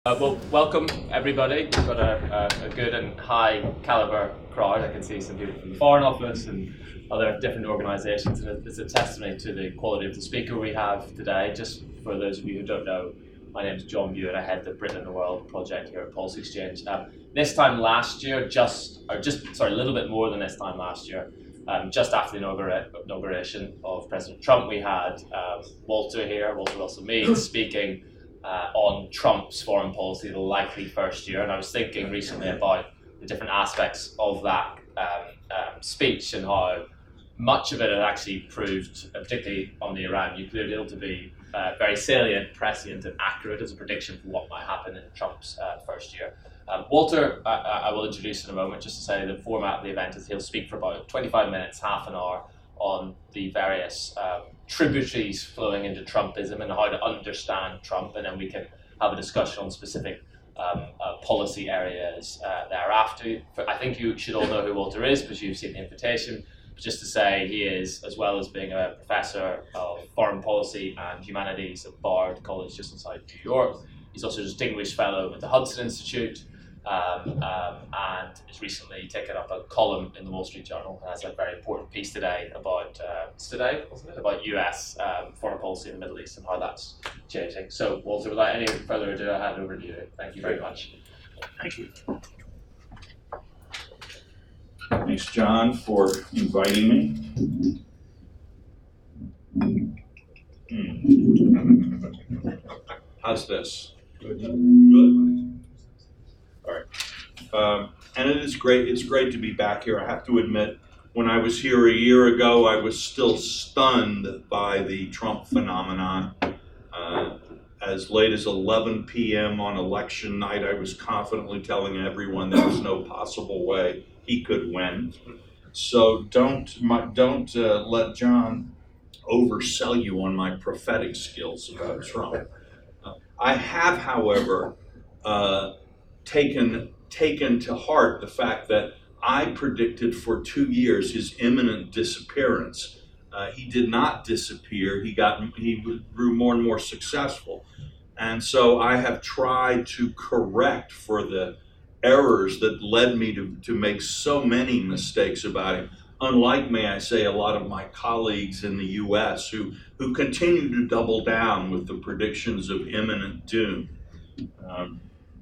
Well, welcome everybody. We've got a good and high caliber crowd. I can see some people from the Foreign Office and other different organisations, and it's a testimony to the quality of the speaker we have today. Just for those of you who don't know, my name is John Bew and I head the Britain and the World project here at Policy Exchange. This time last year, a little bit more than this time last year, just after the inauguration of President Trump, we had Walter Russell Mead, speaking on Trump's foreign policy, the likely first year. And I was thinking recently about the different aspects of that speech and how much of it had actually proved, particularly on the Iran nuclear deal, to be very salient, prescient, and accurate as a prediction for what might happen in Trump's first year. Walter, I will introduce in a moment, just to say the format of the event is he'll speak for about 25 minutes, half an hour, on the various tributaries flowing into Trumpism and how to understand Trump, and then we can have a discussion on specific policy areas thereafter. I think you should all know who Walter is because you've seen the invitation. But just to say, he is, as well as being a professor of foreign policy and humanities at Bard College just inside New York, he's also a distinguished fellow at the Hudson Institute, and has recently taken up a column in the Wall Street Journal and has a very important piece today about about US foreign policy in the Middle East and how that's changing. So, Walter, without any further ado, I'll hand over to you. Thank you very much. Thank you. Thanks, John, for inviting me. How's this? Good. All right. And it is great. It's great to be back here. I have to admit, when I was here a year ago, I was still stunned by the Trump phenomenon. As late as 11 p.m. on election night, I was confidently telling everyone there was no possible way he could win. So don't let John oversell you on my prophetic skills about Trump. I have, however, taken to heart the fact that I predicted for 2 years his imminent disappearance. He did not disappear. He grew more and more successful. And so I have tried to correct for the errors that led me to make so many mistakes about him. Unlike, may I say, a lot of my colleagues in the US who continue to double down with the predictions of imminent doom.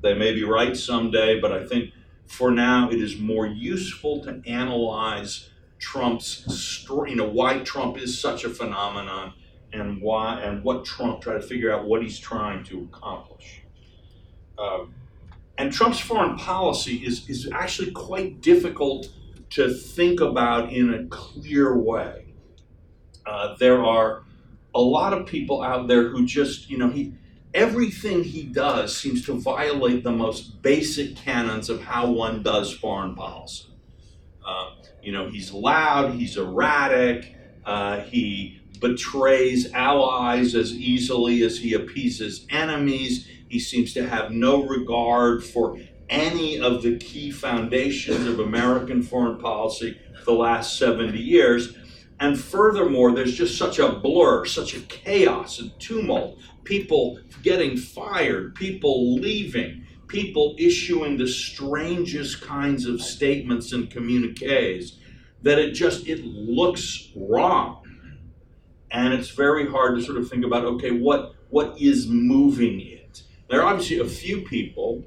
They may be right someday, but I think for now it is more useful to analyze Trump's story, why Trump is such a phenomenon and try to figure out what he's trying to accomplish. And Trump's foreign policy is actually quite difficult to think about in a clear way. There are a lot of people out there who just, everything he does seems to violate the most basic canons of how one does foreign policy. He's loud, he's erratic, he betrays allies as easily as he appeases enemies. He seems to have no regard for any of the key foundations of American foreign policy for the last 70 years. And furthermore, there's just such a blur, such a chaos and tumult, people getting fired, people leaving, people issuing the strangest kinds of statements and communiques, that it looks wrong. And it's very hard to sort of think about, okay, what is moving it? There are obviously a few people,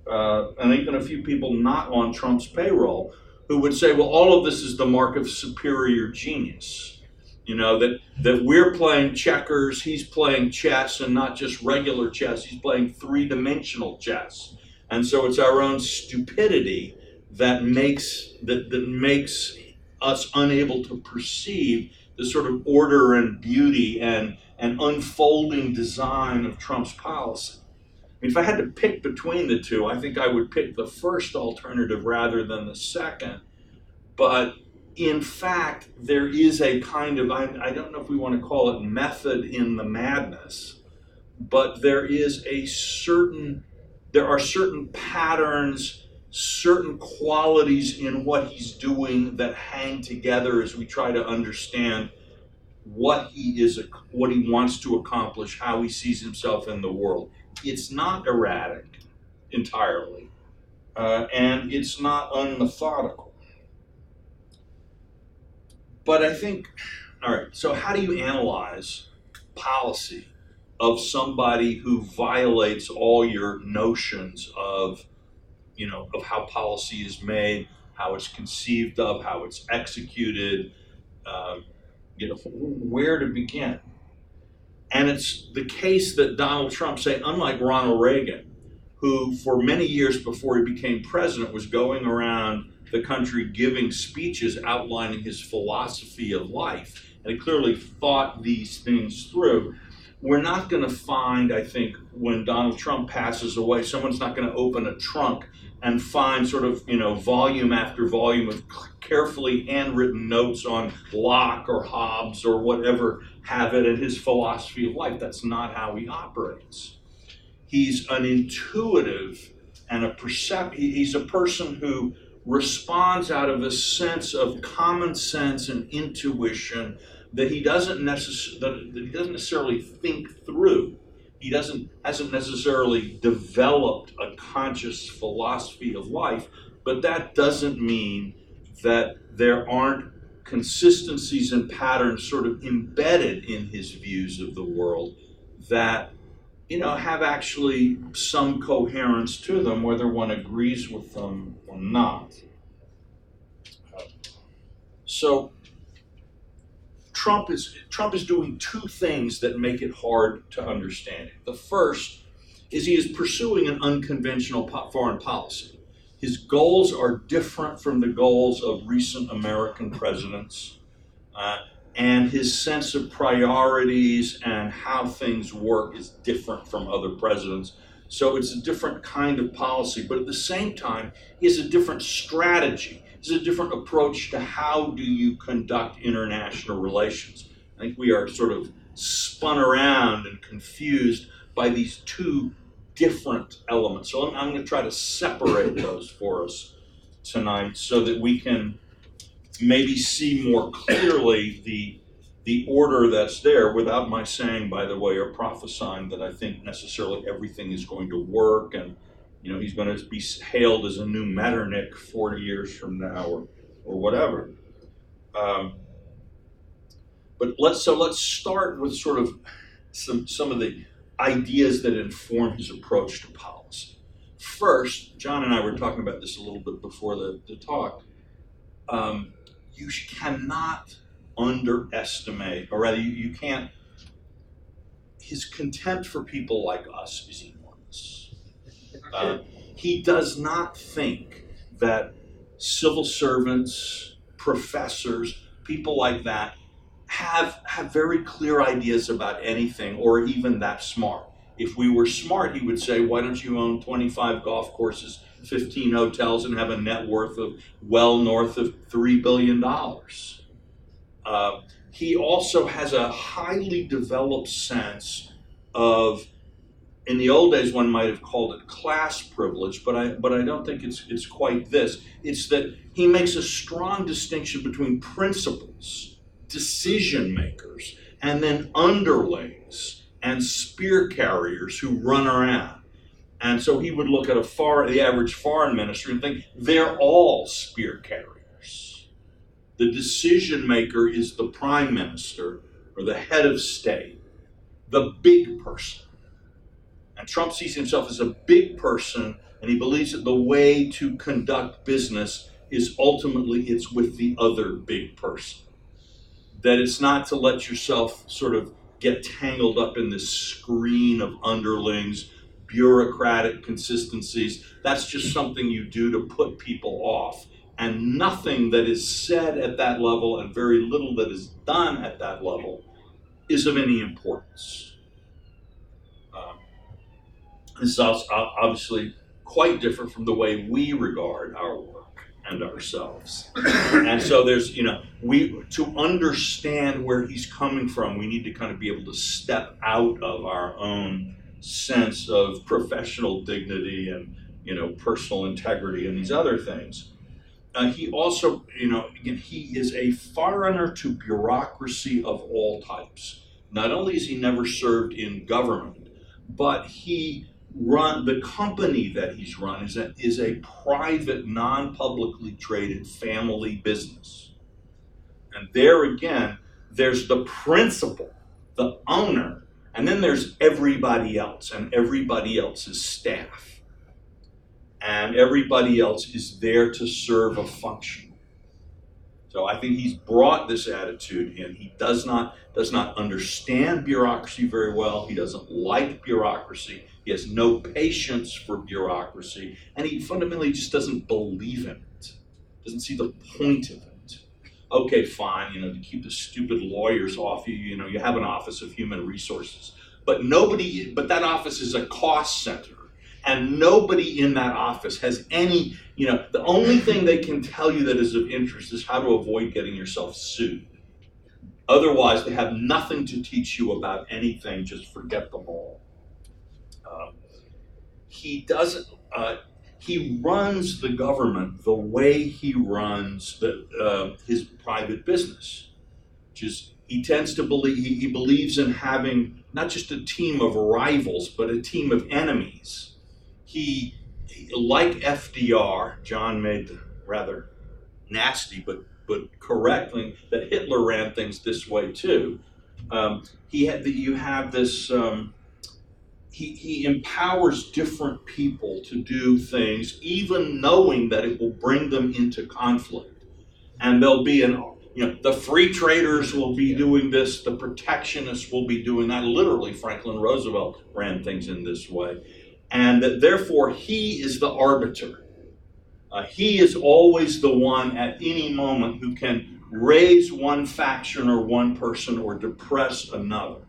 and even a few people not on Trump's payroll, who would say, well, all of this is the mark of superior genius. That we're playing checkers, he's playing chess, and not just regular chess, he's playing three-dimensional chess. And so it's our own stupidity that makes us unable to perceive the sort of order and beauty and unfolding design of Trump's policy. If I had to pick between the two, I think I would pick the first alternative rather than the second. But in fact, there is a kind of, I don't know if we want to call it method in the madness, but there are certain patterns, certain qualities in what he's doing that hang together as we try to understand what he wants to accomplish, how he sees himself in the world. It's not erratic entirely, and it's not unmethodical. But I think, all right, so how do you analyze policy of somebody who violates all your notions of, of how policy is made, how it's conceived of, how it's executed, where to begin? And it's the case that Donald Trump, say, unlike Ronald Reagan, who for many years before he became president was going around the country giving speeches outlining his philosophy of life, and he clearly thought these things through. We're not going to find, I think, when Donald Trump passes away, someone's not going to open a trunk and find sort of, volume after volume of carefully handwritten notes on Locke or Hobbes or whatever have it in his philosophy of life. That's not how he operates. He's an intuitive and he's a person who responds out of a sense of common sense and intuition that he doesn't necessarily think through. He hasn't necessarily developed a conscious philosophy of life, but that doesn't mean that there aren't consistencies and patterns sort of embedded in his views of the world that, have actually some coherence to them, whether one agrees with them or not. So Trump is doing two things that make it hard to understand him. The first is he is pursuing an unconventional foreign policy. His goals are different from the goals of recent American presidents, and his sense of priorities and how things work is different from other presidents. So it's a different kind of policy, but at the same time, he has a different strategy. It's a different approach to how do you conduct international relations. I think we are sort of spun around and confused by these two different elements. So I'm going to try to separate those for us tonight so that we can maybe see more clearly the order that's there without my saying, by the way, or prophesying that I think necessarily everything is going to work and he's going to be hailed as a new Metternich 40 years from now or whatever. But let's start with sort of some of the ideas that inform his approach to policy. First, John and I were talking about this a little bit before the talk. You cannot underestimate, or rather you can't, his contempt for people like us is enormous. He does not think that civil servants, professors, people like that have very clear ideas about anything or even that smart. If we were smart, he would say, why don't you own 25 golf courses, 15 hotels, and have a net worth of well north of $3 billion? He also has a highly developed sense of, in the old days one might have called it class privilege, but I don't think it's quite this. It's that he makes a strong distinction between principals, decision makers, and then underlings and spear carriers who run around. And so he would look at the average foreign minister and think, they're all spear carriers. The decision maker is the prime minister or the head of state, the big person. And Trump sees himself as a big person, and he believes that the way to conduct business is ultimately it's with the other big person. That it's not to let yourself sort of get tangled up in this screen of underlings, bureaucratic consistencies. That's just something you do to put people off. And nothing that is said at that level and very little that is done at that level is of any importance. This is obviously quite different from the way we regard our work and ourselves. And so there's, to understand where he's coming from, we need to kind of be able to step out of our own sense of professional dignity and, personal integrity and these other things. he also, again, he is a foreigner to bureaucracy of all types. Not only has he never served in government, but the company that he's run is a private, non-publicly traded family business. And there again, there's the principal, the owner, and then there's everybody else, and everybody else's staff. And everybody else is there to serve a function. So I think he's brought this attitude in. He does not understand bureaucracy very well. He doesn't like bureaucracy. He has no patience for bureaucracy. And he fundamentally just doesn't believe in it. Doesn't see the point of it. Okay, fine, to keep the stupid lawyers off you, you have an Office of Human Resources. But that office is a cost center. And nobody in that office has any, the only thing they can tell you that is of interest is how to avoid getting yourself sued. Otherwise, they have nothing to teach you about anything, just forget them all. He runs the government the way he runs his private business, which is he tends to believe, he believes in having not just a team of rivals, but a team of enemies. He, like FDR, John made the rather nasty but correctly that Hitler ran things this way too. You have this. He empowers different people to do things, even knowing that it will bring them into conflict. And there'll be the free traders will be doing this, the protectionists will be doing that. Literally, Franklin Roosevelt ran things in this way. And that therefore he is the arbiter. He is always the one at any moment who can raise one faction or one person or depress another.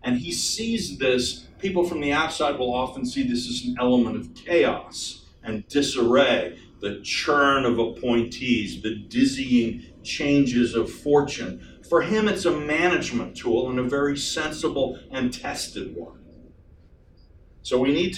And he sees this, people from the outside will often see this as an element of chaos and disarray, the churn of appointees, the dizzying changes of fortune. For him, it's a management tool and a very sensible and tested one. So we need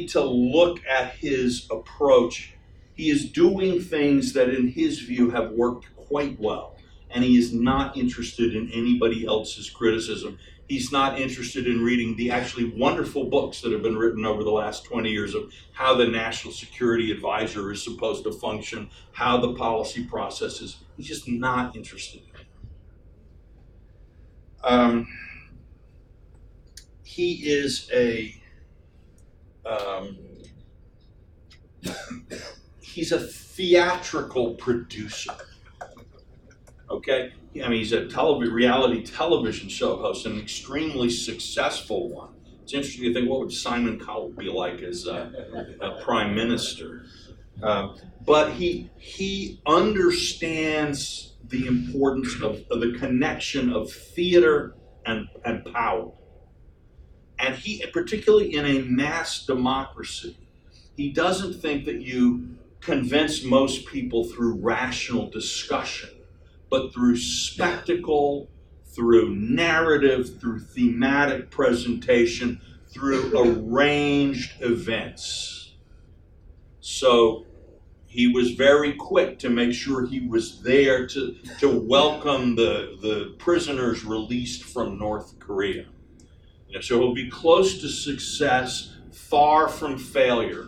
to look at his approach. He is doing things that in his view have worked quite well, and he is not interested in anybody else's criticism. He's not interested in reading the actually wonderful books that have been written over the last 20 years of how the National Security Advisor is supposed to function, how the policy process is. He's just not interested in it. He is he's a theatrical producer. Okay? He's a reality television show host, an extremely successful one. It's interesting to think, what would Simon Cowell be like as a prime minister? But he understands the importance of the connection of theater and power. And he, particularly in a mass democracy, he doesn't think that you convince most people through rational discussion, but through spectacle, through narrative, through thematic presentation, through arranged events. So he was very quick to make sure he was there to welcome the prisoners released from North Korea. So he'll be close to success, far from failure,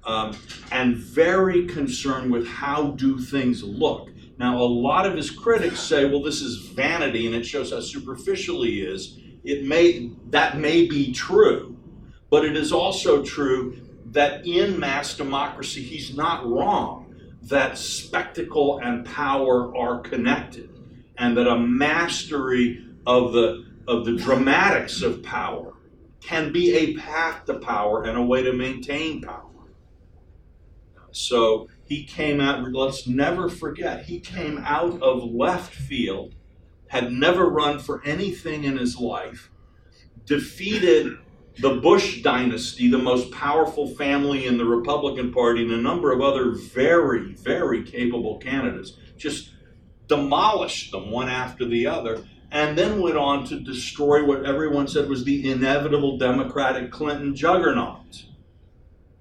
and very concerned with how do things look. Now, a lot of his critics say, well, this is vanity and it shows how superficial he is. That may be true, but it is also true that in mass democracy, he's not wrong, that spectacle and power are connected, and that a mastery of the dramatics of power can be a path to power and a way to maintain power. So he came out, let's never forget, he came out of left field, had never run for anything in his life, defeated the Bush dynasty, the most powerful family in the Republican Party, and a number of other very, very capable candidates, just demolished them one after the other, and then went on to destroy what everyone said was the inevitable Democratic Clinton juggernaut.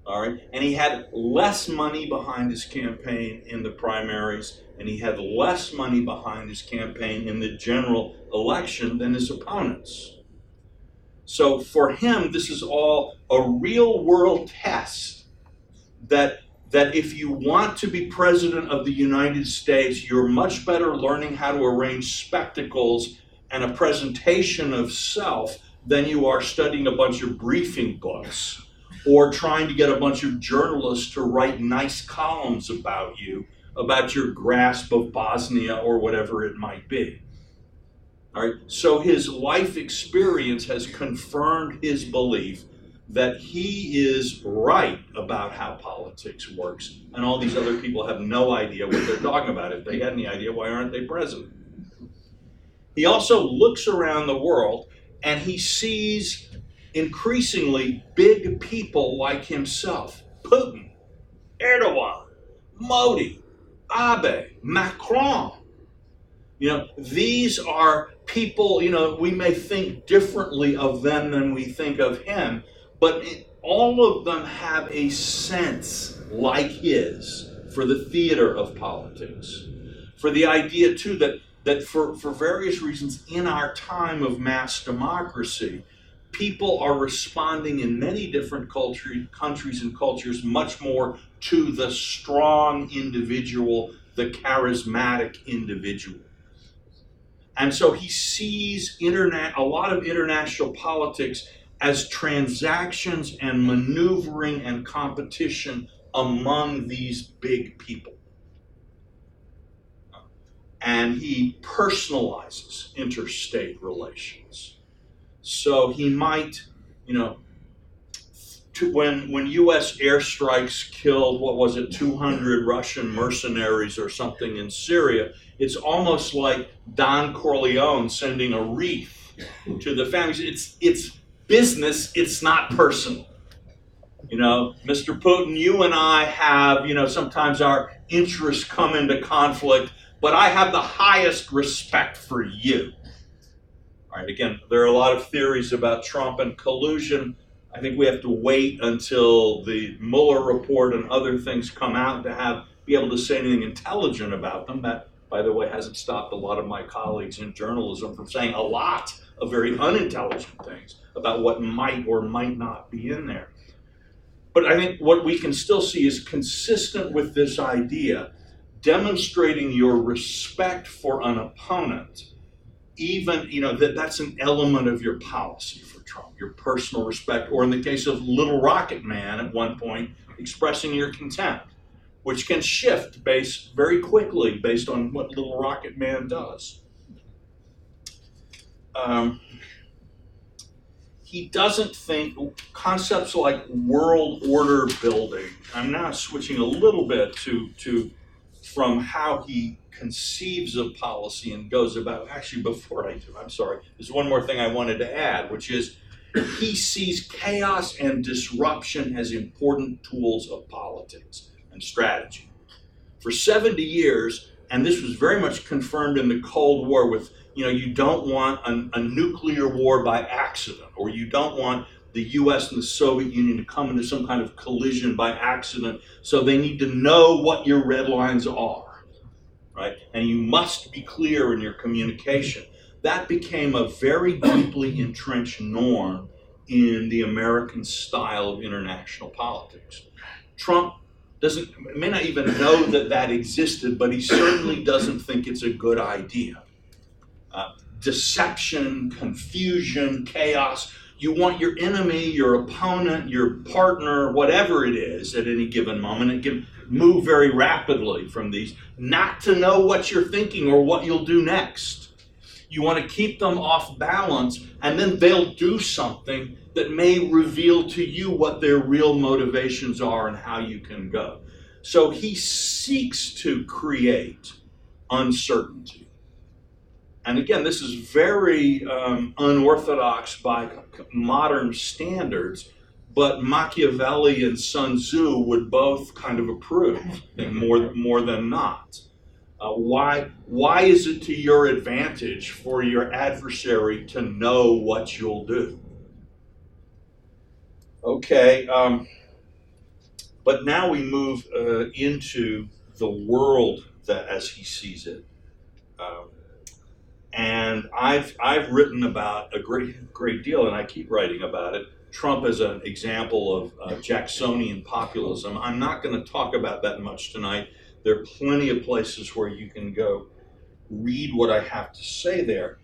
all right? And he had less money behind his campaign in the primaries, and he had less money behind his campaign in the general election than his opponents. So for him, this is all a real world test that if you want to be president of the United States, you're much better learning how to arrange spectacles and a presentation of self than you are studying a bunch of briefing books or trying to get a bunch of journalists to write nice columns about you, about your grasp of Bosnia or whatever it might be. All right, so his life experience has confirmed his belief that he is right about how politics works, and all these other people have no idea what they're talking about. If they had any idea, why aren't they president? He also looks around the world and he sees increasingly big people like himself. Putin, Erdogan, Modi, Abe, Macron. You know, these are people, you know, we may think differently of them than we think of him, but all of them have a sense like his for the theater of politics. For the idea, too, that for various reasons in our time of mass democracy, people are responding in many different countries and cultures much more to the strong individual, the charismatic individual. And so he sees a lot of international politics as transactions and maneuvering and competition among these big people. And he personalizes interstate relations. So he might, you know, when U.S. airstrikes killed, 200 Russian mercenaries or something in Syria, it's almost like Don Corleone sending a wreath to the families. It's business, it's not personal. You know, Mr. Putin, you and I have, you know, sometimes our interests come into conflict, but I have the highest respect for you. All right, again, there are a lot of theories about Trump and collusion. I think we have to wait until the Mueller report and other things come out to be able to say anything intelligent about them. That, by the way, hasn't stopped a lot of my colleagues in journalism from saying a lot of very unintelligent things about what might or might not be in there. But I think what we can still see is consistent with this idea, demonstrating your respect for an opponent, even, you know, that's an element of your policy for Trump, your personal respect, or in the case of Little Rocket Man at one point, expressing your contempt, which can shift very quickly based on what Little Rocket Man does. He doesn't think concepts like world order building. I'm now switching a little bit from how he conceives of policy and goes about. Actually, before I do, I'm sorry. There's one more thing I wanted to add, which is he sees chaos and disruption as important tools of politics and strategy. For 70 years, and this was very much confirmed in the Cold War with, you know, you don't want a nuclear war by accident, or you don't want the US and the Soviet Union to come into some kind of collision by accident, so they need to know what your red lines are, right? And you must be clear in your communication. That became a very deeply entrenched norm in the American style of international politics. Trump may not even know that existed, but he certainly doesn't think it's a good idea. Deception, confusion, chaos. You want your enemy, your opponent, your partner, whatever it is at any given moment, it can move very rapidly from these, not to know what you're thinking or what you'll do next. You want to keep them off balance, and then they'll do something that may reveal to you what their real motivations are and how you can go. So he seeks to create uncertainty. And again, this is very unorthodox by modern standards, but Machiavelli and Sun Tzu would both kind of approve, more than not. Why is it to your advantage for your adversary to know what you'll do? Okay, But now we move into the world that as he sees it. And I've written about a great deal, and I keep writing about it. Trump as an example of Jacksonian populism. I'm not going to talk about that much tonight. There are plenty of places where you can go read what I have to say there.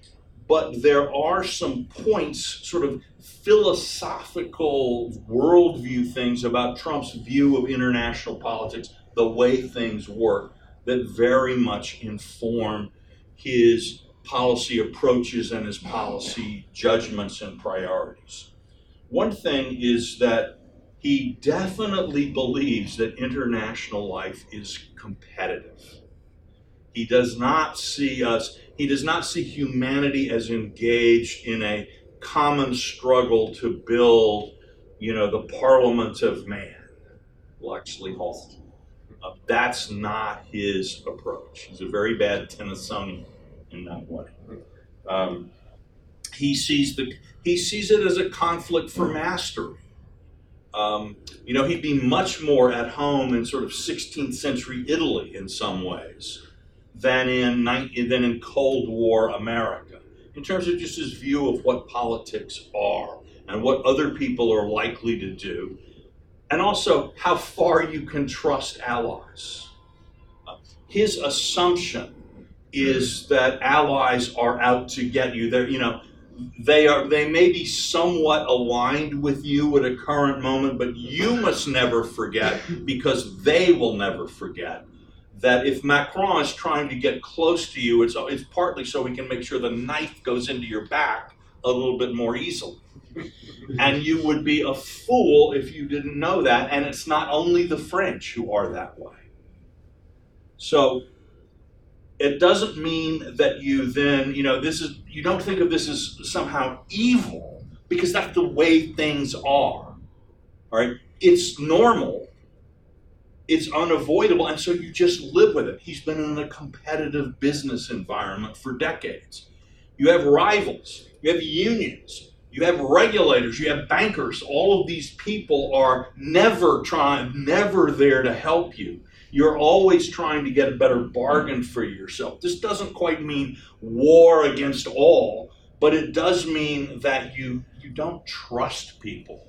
But there are some points, sort of philosophical worldview things about Trump's view of international politics, the way things work, that very much inform his policy approaches and his policy judgments and priorities. One thing is that he definitely believes that international life is competitive. He does not see humanity as engaged in a common struggle to build, the Parliament of Man, Luxley Hall. That's not his approach. He's a very bad Tennysonian in that way. He sees it as a conflict for mastery. He'd be much more at home in sort of 16th century Italy in some ways than in Cold War America, in terms of just his view of what politics are and what other people are likely to do, and also how far you can trust allies. His assumption is that allies are out to get you. They may be somewhat aligned with you at a current moment, but you must never forget, because they will never forget, that if Macron is trying to get close to you, it's partly so he can make sure the knife goes into your back a little bit more easily. And you would be a fool if you didn't know that, and it's not only the French who are that way. So it doesn't mean that you then, you don't think of this as somehow evil, because that's the way things are. All right? It's normal. It's unavoidable, and so you just live with it. He's been in a competitive business environment for decades. You have rivals, you have unions, you have regulators, you have bankers. All of these people are never there to help you. You're always trying to get a better bargain for yourself. This doesn't quite mean war against all, but it does mean that you don't trust people.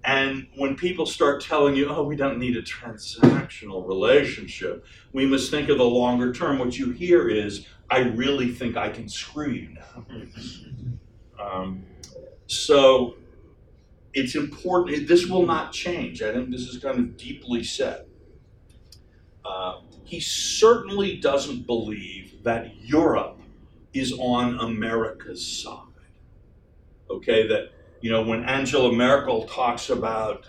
And when people start telling you, we don't need a transactional relationship, we must think of the longer term. What you hear is, I really think I can screw you now. So it's important. This will not change. I think this is kind of deeply set. He certainly doesn't believe that Europe is on America's side. Okay, that when Angela Merkel talks about,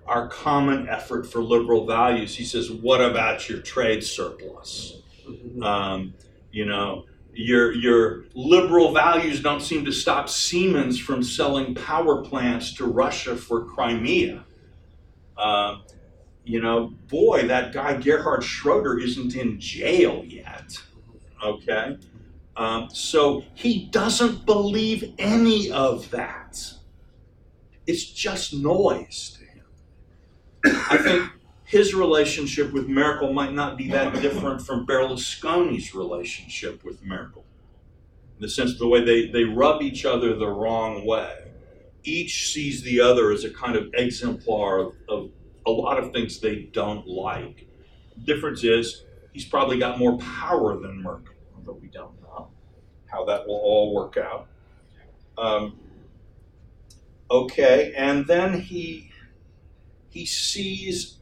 our common effort for liberal values, he says, what about your trade surplus? Your liberal values don't seem to stop Siemens from selling power plants to Russia for Crimea. Boy, that guy Gerhard Schroeder isn't in jail yet, okay? So he doesn't believe any of that. It's just noise to him. I think his relationship with Merkel might not be that different from Berlusconi's relationship with Merkel, in the sense of the way they rub each other the wrong way. Each sees the other as a kind of exemplar of a lot of things they don't like. The difference is he's probably got more power than Merkel, although we don't know how that will all work out. Okay, and then he sees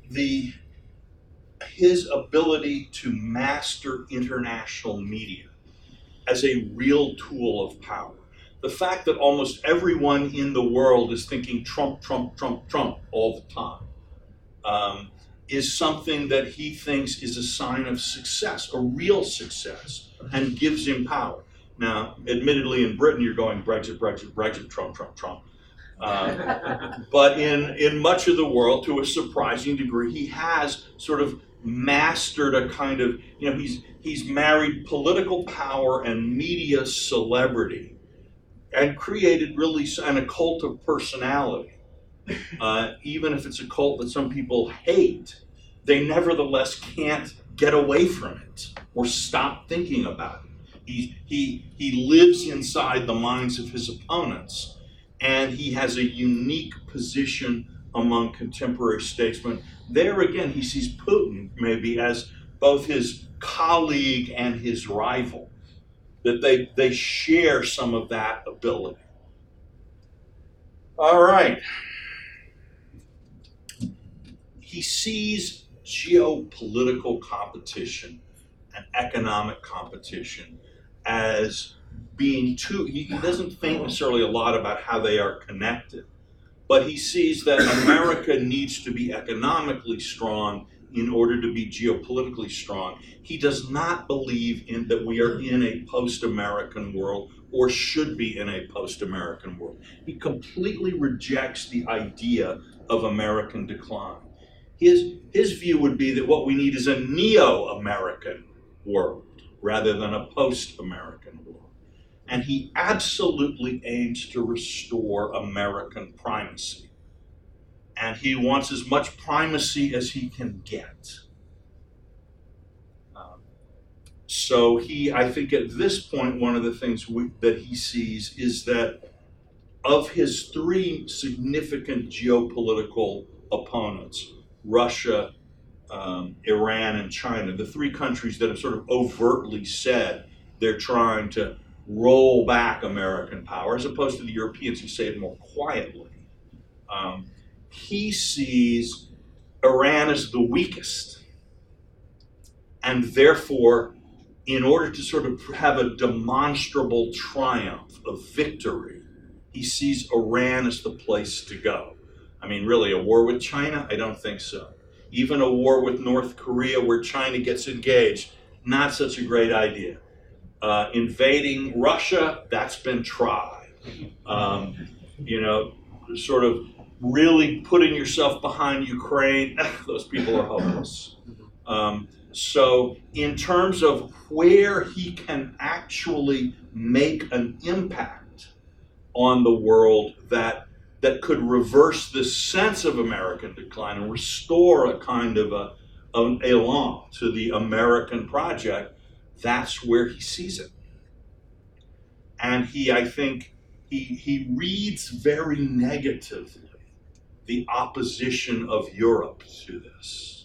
his ability to master international media as a real tool of power. The fact that almost everyone in the world is thinking Trump, Trump, Trump, Trump all the time is something that he thinks is a sign of success, a real success, and gives him power. Now, admittedly, in Britain, you're going Brexit, Brexit, Brexit, Trump, Trump, Trump. But in much of the world, to a surprising degree, he has sort of mastered a kind of, he's married political power and media celebrity and created really a cult of personality even if it's a cult that some people hate, they nevertheless can't get away from it or stop thinking about it. He lives inside the minds of his opponents, and he has a unique position among contemporary statesmen. There again, he sees Putin maybe as both his colleague and his rival, that they share some of that ability. All right. He sees geopolitical competition and economic competition as being two. He doesn't think necessarily a lot about how they are connected, but he sees that America needs to be economically strong in order to be geopolitically strong. He does not believe in that we are in a post-American world or should be in a post-American world. He completely rejects the idea of American decline. His view would be that what we need is a neo-American world rather than a post-American world. And he absolutely aims to restore American primacy. And he wants as much primacy as he can get. So I think at this point, one of the things that he sees is that of his three significant geopolitical opponents, Russia, Iran, and China, the three countries that have sort of overtly said they're trying to roll back American power, as opposed to the Europeans who say it more quietly. He sees Iran as the weakest, and therefore, in order to sort of have a demonstrable triumph, a victory, he sees Iran as the place to go. I mean, really, a war with China? I don't think so. Even a war with North Korea where China gets engaged, not such a great idea. Invading Russia, that's been tried. Sort of really putting yourself behind Ukraine, those people are hopeless. So in terms of where he can actually make an impact on the world that could reverse this sense of American decline and restore a kind of an elan to the American project, that's where he sees it. And I think he reads very negatively the opposition of Europe to this.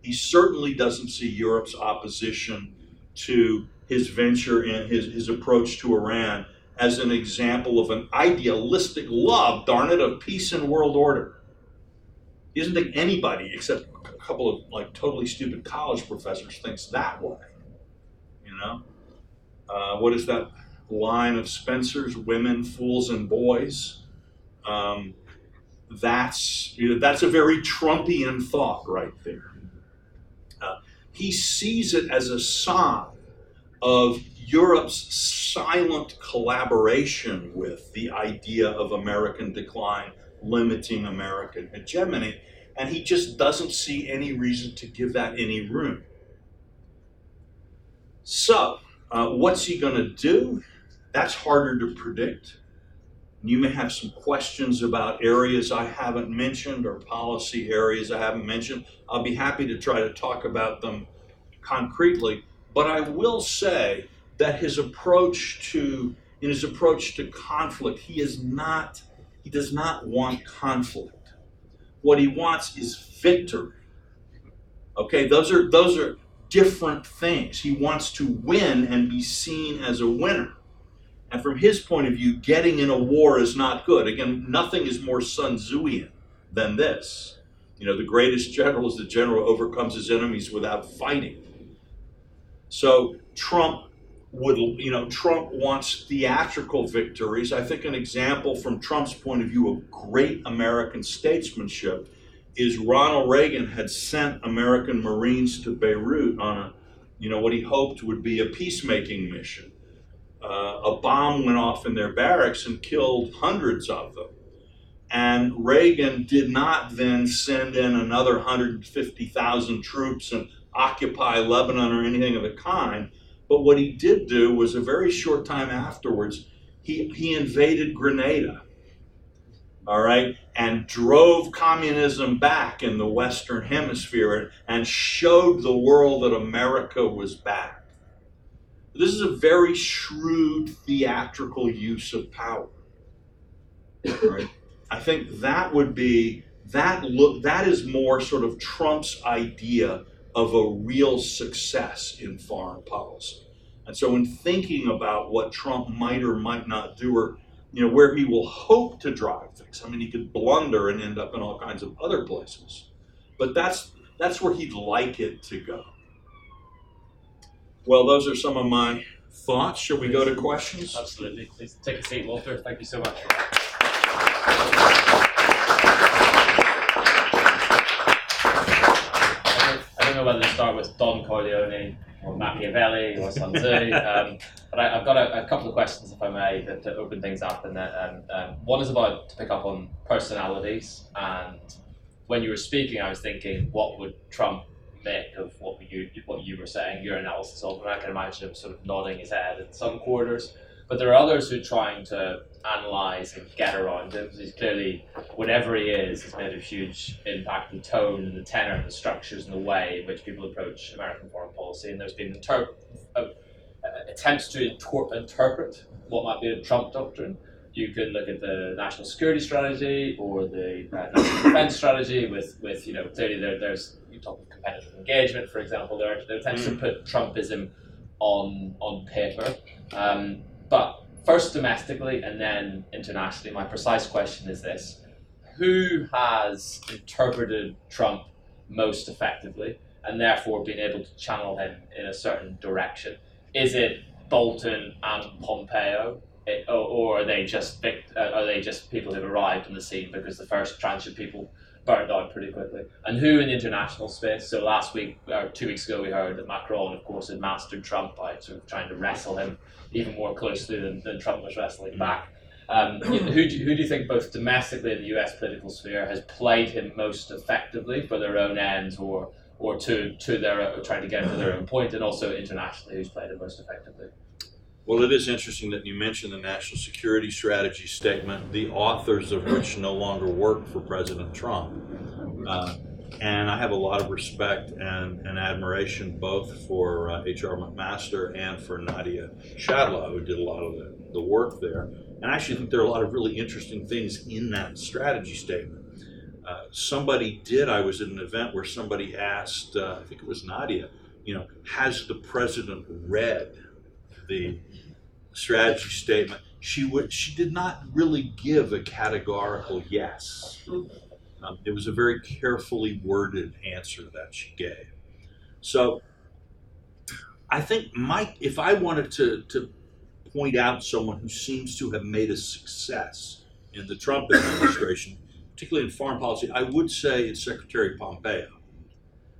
He certainly doesn't see Europe's opposition to his venture and his approach to Iran as an example of an idealistic love, darn it, of peace and world order. He doesn't think anybody, except a couple of totally stupid college professors, thinks that way. What is that line of Spencer's? Women, fools, and boys. That's a very Trumpian thought right there. He sees it as a sign of Europe's silent collaboration with the idea of American decline, limiting American hegemony, and he just doesn't see any reason to give that any room. So, what's he going to do? That's harder to predict. You may have some questions about areas I haven't mentioned or policy areas I haven't mentioned. I'll be happy to try to talk about them concretely, but I will say that in his approach to conflict, he does not want conflict. What he wants is victory. Okay, those are different things. He wants to win and be seen as a winner. And from his point of view, getting in a war is not good. Again, nothing is more Sun Tzuian than this. The greatest general is the general who overcomes his enemies without fighting. So Trump wants theatrical victories. I think an example from Trump's point of view of great American statesmanship is Ronald Reagan had sent American Marines to Beirut on what he hoped would be a peacemaking mission. A bomb went off in their barracks and killed hundreds of them. And Reagan did not then send in another 150,000 troops and occupy Lebanon or anything of the kind. But what he did do was a very short time afterwards, he invaded Grenada. all right, and drove communism back in the Western Hemisphere and showed the world that America was back. This is a very shrewd theatrical use of power. Right? I think that would be, that is more sort of Trump's idea of a real success in foreign policy. And so in thinking about what Trump might or might not do, or where he will hope to drive things, I mean, he could blunder and end up in all kinds of other places, but that's where he'd like it to go. Well, those are some of my thoughts. Should we go to questions? Absolutely. Please take a seat, Walter. Thank you so much. I don't know whether to start with Don Corleone or Machiavelli or Sun Tzu, but I've got a couple of questions, if I may, to open things up. And one is about, to pick up on personalities. And when you were speaking, I was thinking, what would Trump make of what you were saying, your analysis of, and I can imagine him sort of nodding his head in some quarters. But there are others who are trying to analyse and get around him, because he's clearly, whatever he is, he's made a huge impact in the tone and the tenor and the structures and the way in which people approach American foreign policy. And there's been attempts to interpret what might be a Trump doctrine. You could look at the national security strategy or the national defense strategy with clearly there's, you talk of competitive engagement, for example, there are attempts to put Trumpism on paper. But first domestically and then internationally, my precise question is this: who has interpreted Trump most effectively and therefore been able to channel him in a certain direction? Is it Bolton and Pompeo? Or are they just people who've arrived on the scene because the first tranche of people burned out pretty quickly? And who in the international space? So last week, or 2 weeks ago, we heard that Macron, of course, had mastered Trump by sort of trying to wrestle him even more closely than Trump was wrestling back. Who do you think, both domestically in the US political sphere, has played him most effectively for their own ends, or to their trying to get to their own point, and also internationally, who's played him most effectively? Well, it is interesting that you mentioned the national security strategy statement, the authors of which no longer work for President Trump. And I have a lot of respect and admiration both for H.R. McMaster and for Nadia Shadlow, who did a lot of the work there. And I actually think there are a lot of really interesting things in that strategy statement. I was at an event where somebody asked, I think it was Nadia, has the president read the strategy statement? She did not really give a categorical yes. It was a very carefully worded answer that she gave. So I think, if I wanted to point out someone who seems to have made a success in the Trump administration, particularly in foreign policy, I would say it's Secretary Pompeo.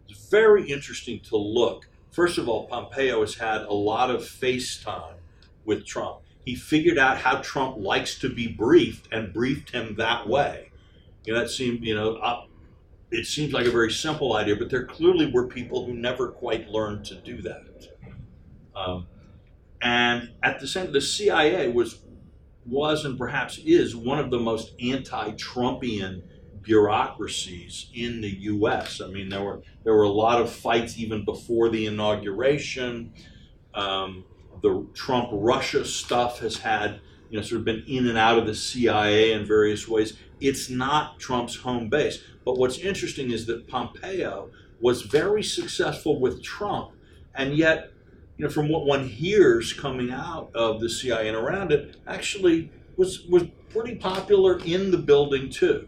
It's very interesting to look. First of all, Pompeo has had a lot of face time with Trump. He figured out how Trump likes to be briefed and briefed him that way. That seemed, it seems like a very simple idea, but there clearly were people who never quite learned to do that. And at the same, the CIA was and perhaps is one of the most anti-Trumpian bureaucracies in the U.S. I mean, there were a lot of fights even before the inauguration. The Trump-Russia stuff has had, sort of been in and out of the CIA in various ways. It's not Trump's home base. But what's interesting is that Pompeo was very successful with Trump, and yet, from what one hears coming out of the CIA and around it, actually was pretty popular in the building too.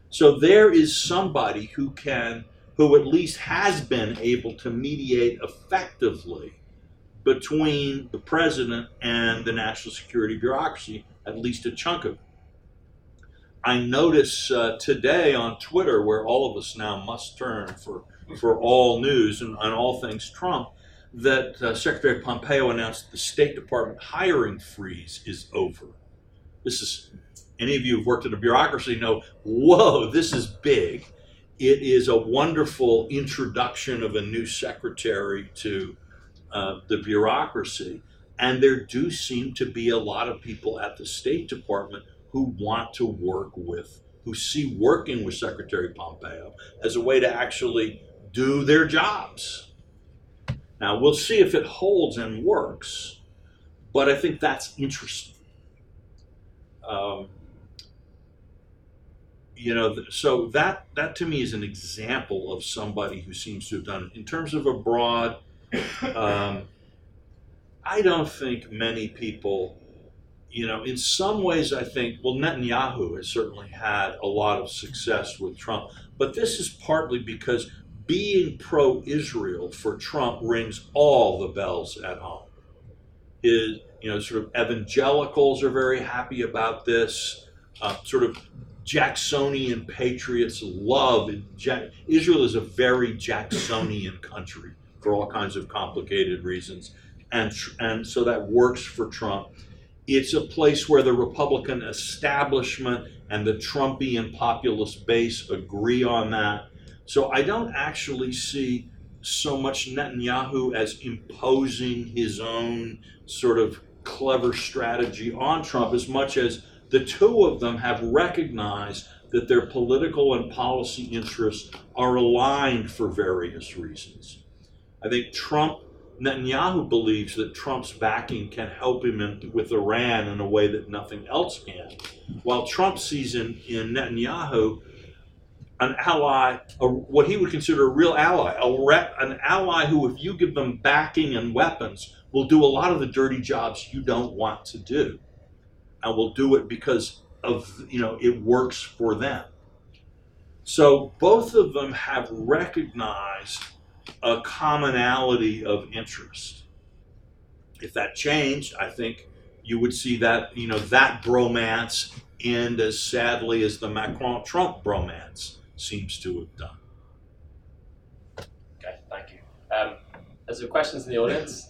So there is somebody who at least has been able to mediate effectively between the president and the national security bureaucracy, at least a chunk of it. I notice today on Twitter, where all of us now must turn for all news and all things Trump, that Secretary Pompeo announced the State Department hiring freeze is over. Any of you who've worked in a bureaucracy know, whoa, this is big. It is a wonderful introduction of a new secretary to the bureaucracy. And there do seem to be a lot of people at the State Department who want to work with, who see working with Secretary Pompeo as a way to actually do their jobs. Now, we'll see if it holds and works, but I think that's interesting. So that to me is an example of somebody who seems to have done it. In terms of abroad, I don't think many people, in some ways I think, well, Netanyahu has certainly had a lot of success with Trump, but this is partly because being pro-Israel for Trump rings all the bells at home. Sort of evangelicals are very happy about this, sort of Jacksonian patriots love it. Israel is a very Jacksonian country for all kinds of complicated reasons, and so that works for Trump. It's a place where the Republican establishment and the Trumpian populist base agree on that. So I don't actually see so much Netanyahu as imposing his own sort of clever strategy on Trump, as much as the two of them have recognized that their political and policy interests are aligned for various reasons. I think Netanyahu believes that Trump's backing can help him with Iran in a way that nothing else can, while Trump sees in Netanyahu an ally, what he would consider a real ally, an ally who, if you give them backing and weapons, will do a lot of the dirty jobs you don't want to do, and will do it because of, it works for them. So both of them have recognized a commonality of interest. If that changed, I think you would see that, that bromance end as sadly as the Macron-Trump bromance seems to have done. Okay, thank you. As there are questions in the audience,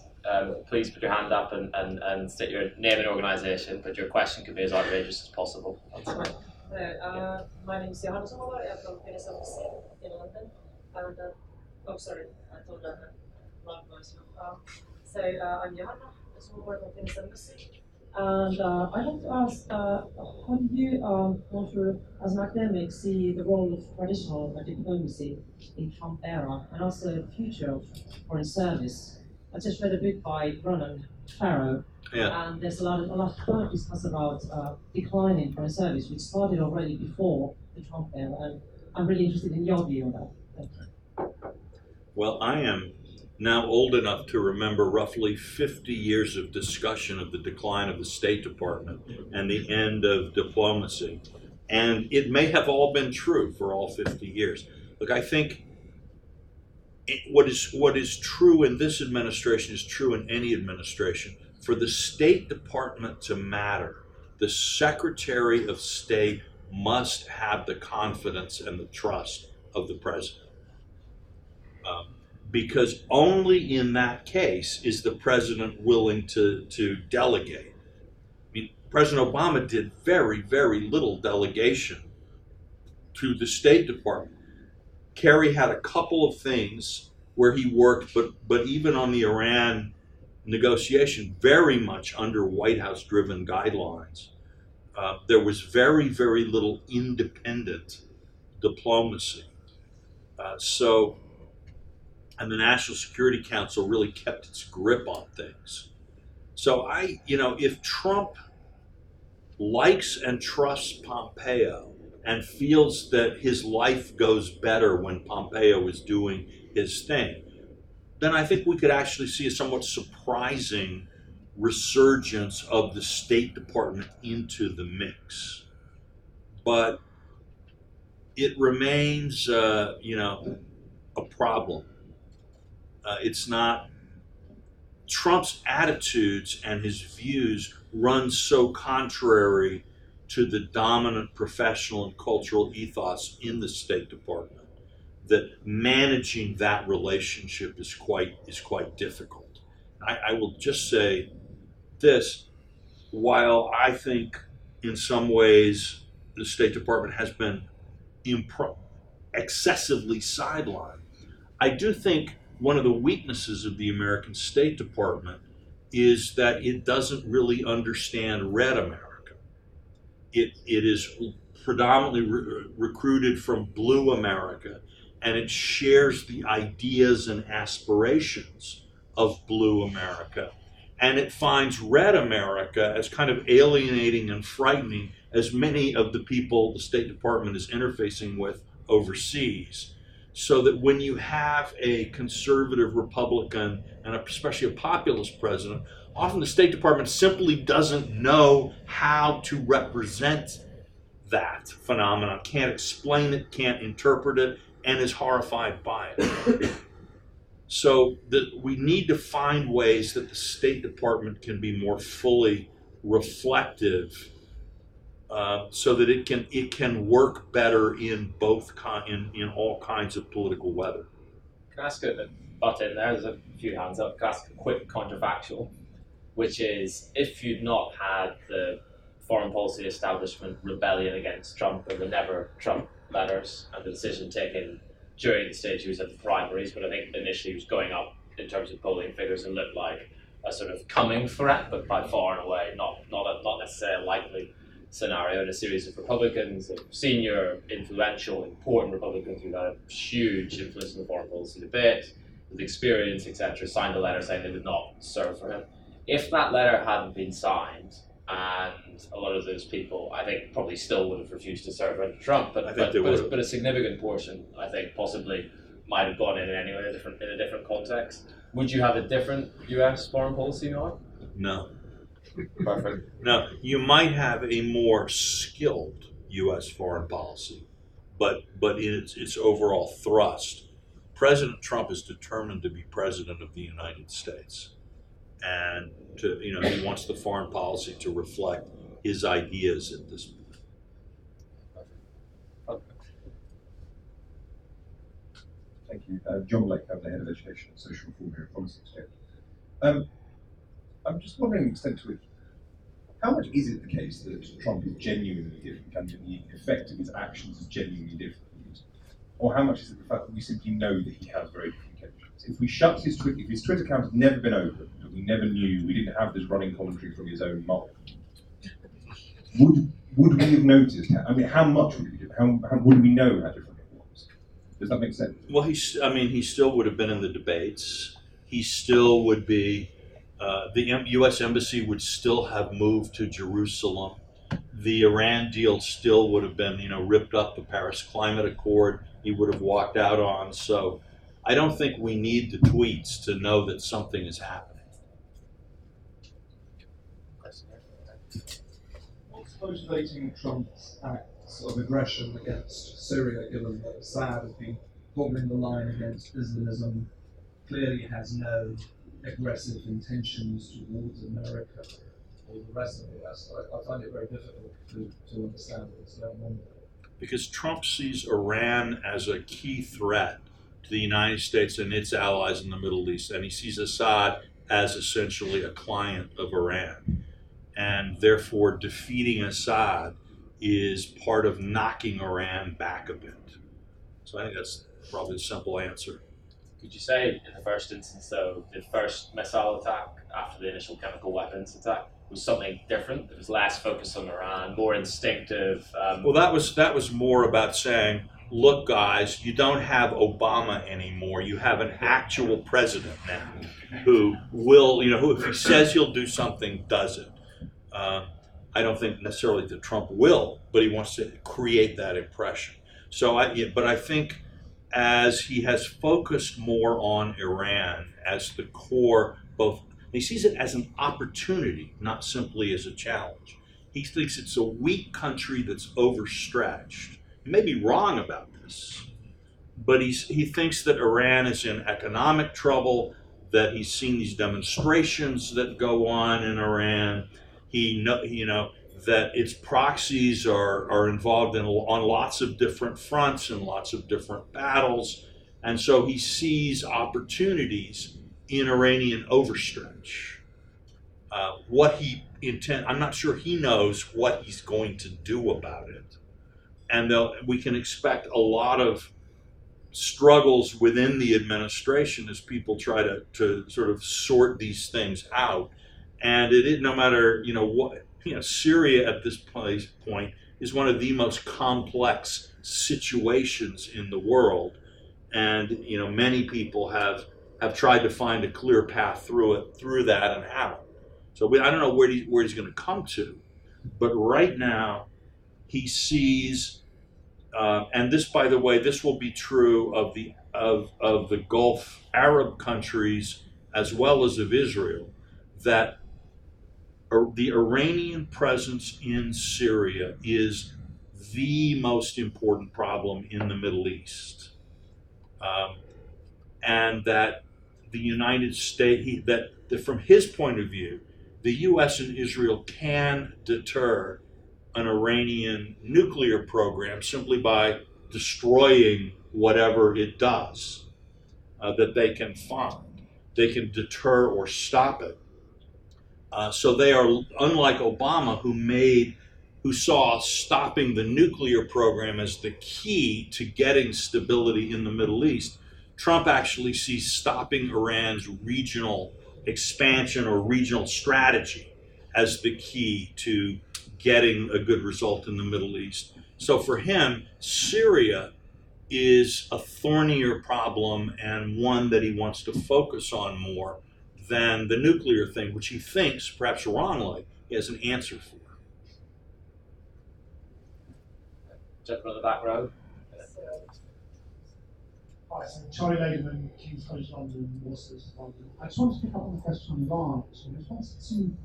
please put your hand up and state your name and organization, but your question can be as outrageous as possible. My name is Johannes. I'm from Providence in London. And, oh, sorry, I thought I had loud voice. So I'm Johanna, from Providence. And I'd like to ask, how do you, Walter, as an academic, see the role of traditional diplomacy in Trump era, and also the future of foreign service? I just read a book by Ronan Farrow, and there's a lot of discuss about declining foreign service, which started already before the Trump era, and I'm really interested in your view on that. Thank you. Well, I am now old enough to remember roughly 50 years of discussion of the decline of the State Department and the end of diplomacy. And it may have all been true for all 50 years. Look, I think what is true in this administration is true in any administration. For the State Department to matter, the Secretary of State must have the confidence and the trust of the President. Because only in that case is the President willing to delegate. I mean, President Obama did very, very little delegation to the State Department. Kerry had a couple of things where he worked, but even on the Iran negotiation, very much under White House-driven guidelines. There was very, very little independent diplomacy. And the National Security Council really kept its grip on things. So if Trump likes and trusts Pompeo and feels that his life goes better when Pompeo is doing his thing, then I think we could actually see a somewhat surprising resurgence of the State Department into the mix. But it remains, a problem. It's not, Trump's attitudes and his views run so contrary to the dominant professional and cultural ethos in the State Department that managing that relationship is quite difficult. I will just say this, while I think in some ways the State Department has been excessively sidelined, I do think one of the weaknesses of the American State Department is that it doesn't really understand red America. it is predominantly recruited from Blue America, and it shares the ideas and aspirations of Blue America. And it finds Red America as kind of alienating and frightening, as many of the people the State Department is interfacing with overseas. So that when you have a conservative Republican, and especially a populist president, often the State Department simply doesn't know how to represent that phenomenon, can't explain it, can't interpret it, and is horrified by it. So we need to find ways that the State Department can be more fully reflective, so that it can work better in in all kinds of political weather. Can I ask a butt in there? There's a few hands up. Can I ask a quick counterfactual, which is, if you'd not had the foreign policy establishment rebellion against Trump and the Never Trump letters and the decision taken during the stage he was at the primaries, but I think initially he was going up in terms of polling figures and looked like a sort of coming threat, but by far and away not necessarily a likely scenario, in a series of Republicans, of senior, influential, important Republicans who had a huge influence in the foreign policy debate, with experience, etc., signed a letter saying they would not serve for him. If that letter hadn't been signed, and a lot of those people, I think, probably still would have refused to serve under Trump, but a significant portion, I think, possibly might have gone in anyway, in a different context. Would you have a different U.S. foreign policy now? No. Perfect. No, you might have a more skilled U.S. foreign policy, but in its overall thrust, President Trump is determined to be president of the United States. And he wants the foreign policy to reflect his ideas at this point. Thank you. John Blake, I'm the head of education and social reform here at Providence Institute. I'm just wondering the extent to which, how much is it the case that Trump is genuinely different and the effect of his actions is genuinely different? Or how much is it the fact that we simply know that he has very different intentions? If we shut his Twitter, if his Twitter account had never been opened, and we never knew, we didn't have this running commentary from his own mind, would we have noticed? How much would we do? How would we know how different it was? Does that make sense? Well, he still would have been in the debates. He still would be. The U.S. Embassy would still have moved to Jerusalem. The Iran deal still would have been, ripped up. The Paris Climate Accord he would have walked out on. So I don't think we need the tweets to know that something is happening. What's motivating Trump's acts of aggression against Syria, given that Assad has been holding the line against Islamism, clearly has no aggressive intentions towards America or the rest of the West? I find it very difficult to understand what's going on there. Because Trump sees Iran as a key threat to the United States and its allies in the Middle East, and he sees Assad as essentially a client of Iran. And therefore, defeating Assad is part of knocking Iran back a bit. So I think that's probably the simple answer. Could you say, in the first instance, though, the first missile attack after the initial chemical weapons attack was something different? It was less focused on Iran, more instinctive. Well, that was more about saying, look, guys, you don't have Obama anymore. You have an actual president now who will, who if he says he'll do something, does it. I don't think necessarily that Trump will, but he wants to create that impression. So, but I think as he has focused more on Iran as the core, he sees it as an opportunity, not simply as a challenge. He thinks it's a weak country that's overstretched. He may be wrong about this, but he thinks that Iran is in economic trouble, that he's seen these demonstrations that go on in Iran. That its proxies are involved on lots of different fronts and lots of different battles. And so he sees opportunities in Iranian overstretch. I'm not sure he knows what he's going to do about it. And we can expect a lot of struggles within the administration as people try to sort of sort these things out. And no matter what, Syria at this point is one of the most complex situations in the world, and many people have tried to find a clear path through that and haven't. So I don't know where he's going to come to, but right now he sees, and this, by the way, this will be true of the Gulf Arab countries as well as of Israel, that the Iranian presence in Syria is the most important problem in the Middle East, and that the United States, that from his point of view, the U.S. and Israel can deter an Iranian nuclear program simply by destroying whatever it does that they can find. They can deter or stop it. So they are, unlike Obama, who saw stopping the nuclear program as the key to getting stability in the Middle East. Trump actually sees stopping Iran's regional expansion or regional strategy as the key to getting a good result in the Middle East. So for him, Syria is a thornier problem and one that he wants to focus on more than the nuclear thing, which he thinks, perhaps wrongly, he has an answer for. Gentleman on the back row. Hi, so Charlie Laderman, King's College London, Law School of London. I just wanted to pick up on the question on Iran. I just wanted to ask you,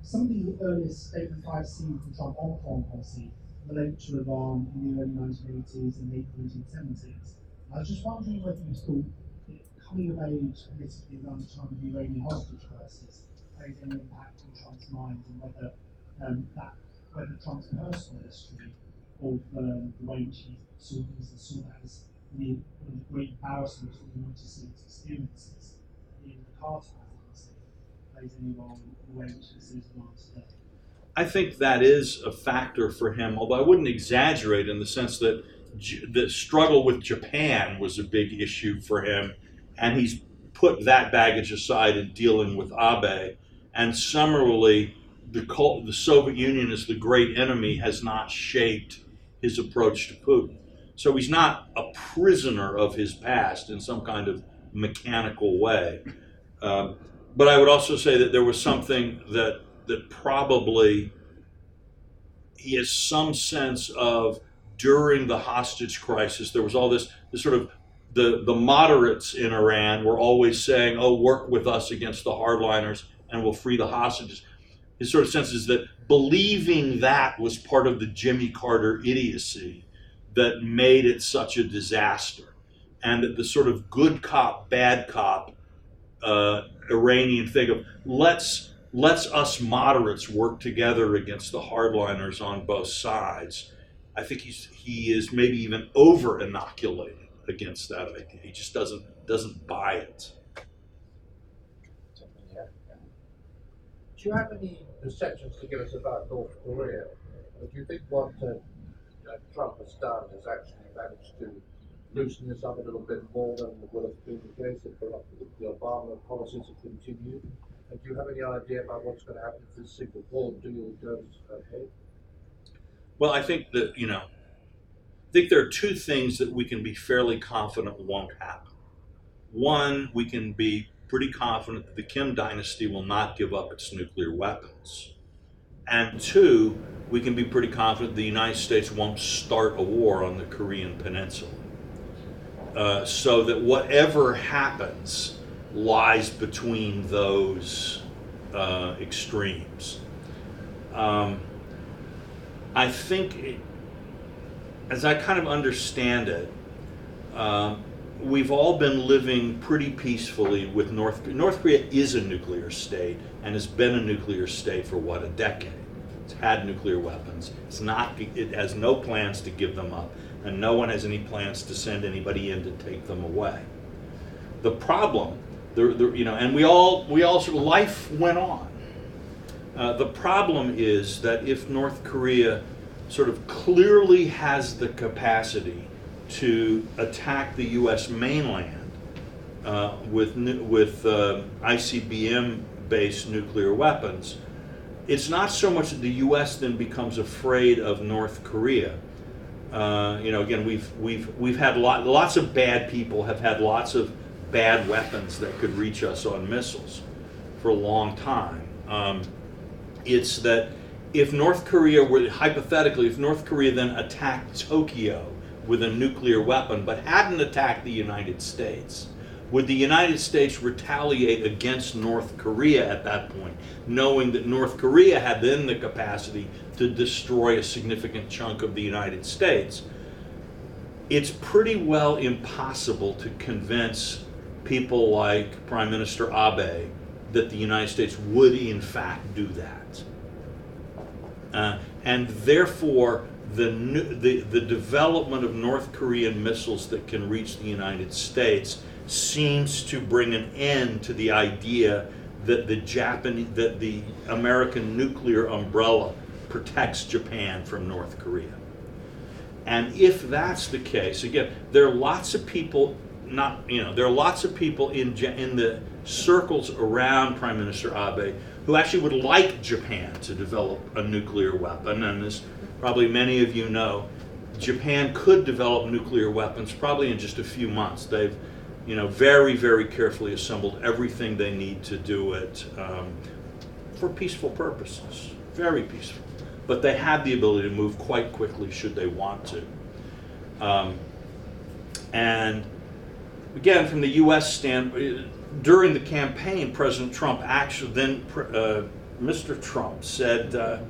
some of the earliest statements I've seen from Trump on foreign policy relate to Iran in the early 1980s and late 1970s. I was just wondering whether you thought that coming of age politically around the time of the Iranian hostage crisis played any impact on Trump's mind, and whether whether Trump's personal history of the way in which he saw things and saw that as one of the great embarrassments of the 1960s experiences in the Carter presidency plays any role in the way in which he sees Iran today. I think that is a factor for him, although I wouldn't exaggerate in the sense that the struggle with Japan was a big issue for him, and he's put that baggage aside in dealing with Abe. And similarly, the Soviet Union as the great enemy has not shaped his approach to Putin. So he's not a prisoner of his past in some kind of mechanical way. But I would also say that there was something that probably he has some sense of during the hostage crisis. There was all this sort of the moderates in Iran were always saying, "Oh, work with us against the hardliners and we'll free the hostages." His sort of sense is that believing that was part of the Jimmy Carter idiocy that made it such a disaster, and that the sort of good cop, bad cop Iranian thing of let's us moderates work together against the hardliners on both sides. I think he is maybe even over inoculated against that idea. He just doesn't buy it. Do you have any perceptions to give us about North Korea? Do you think what Trump has done has actually managed to loosen this up a little bit more than would have been the case if the Obama policies had continued? And do you have any idea about what's going to happen if this Singapore deal goes ahead? Well, I think that, I think there are two things that we can be fairly confident won't happen. One, we can be pretty confident that the Kim dynasty will not give up its nuclear weapons. And two, we can be pretty confident the United States won't start a war on the Korean Peninsula. So that whatever happens lies between those extremes. I think, as I kind of understand it, we've all been living pretty peacefully with North Korea. North Korea is a nuclear state and has been a nuclear state for a decade. It's had nuclear weapons. It has no plans to give them up, and no one has any plans to send anybody in to take them away. The problem, and we all sort of, life went on. The problem is that if North Korea sort of clearly has the capacity to attack the U.S. mainland with ICBM-based nuclear weapons, it's not so much that the U.S. then becomes afraid of North Korea. Again, we've had lots of bad people have had lots of bad weapons that could reach us on missiles for a long time. It's that if North Korea were, hypothetically, if North Korea then attacked Tokyo with a nuclear weapon but hadn't attacked the United States, would the United States retaliate against North Korea at that point, knowing that North Korea had then the capacity to destroy a significant chunk of the United States? It's pretty well impossible to convince people like Prime Minister Abe that the United States would in fact do that. And therefore, the development of North Korean missiles that can reach the United States seems to bring an end to the idea that the American nuclear umbrella protects Japan from North Korea. And if that's the case, again, there are lots of people there are lots of people in the circles around Prime Minister Abe who actually would like Japan to develop a nuclear weapon, and as probably many of you know, Japan could develop nuclear weapons probably in just a few months. They've very, very carefully assembled everything they need to do it for peaceful purposes, very peaceful. But they have the ability to move quite quickly should they want to. And again, from the U.S. standpoint, during the campaign, President Trump actually, then Mr. Trump said,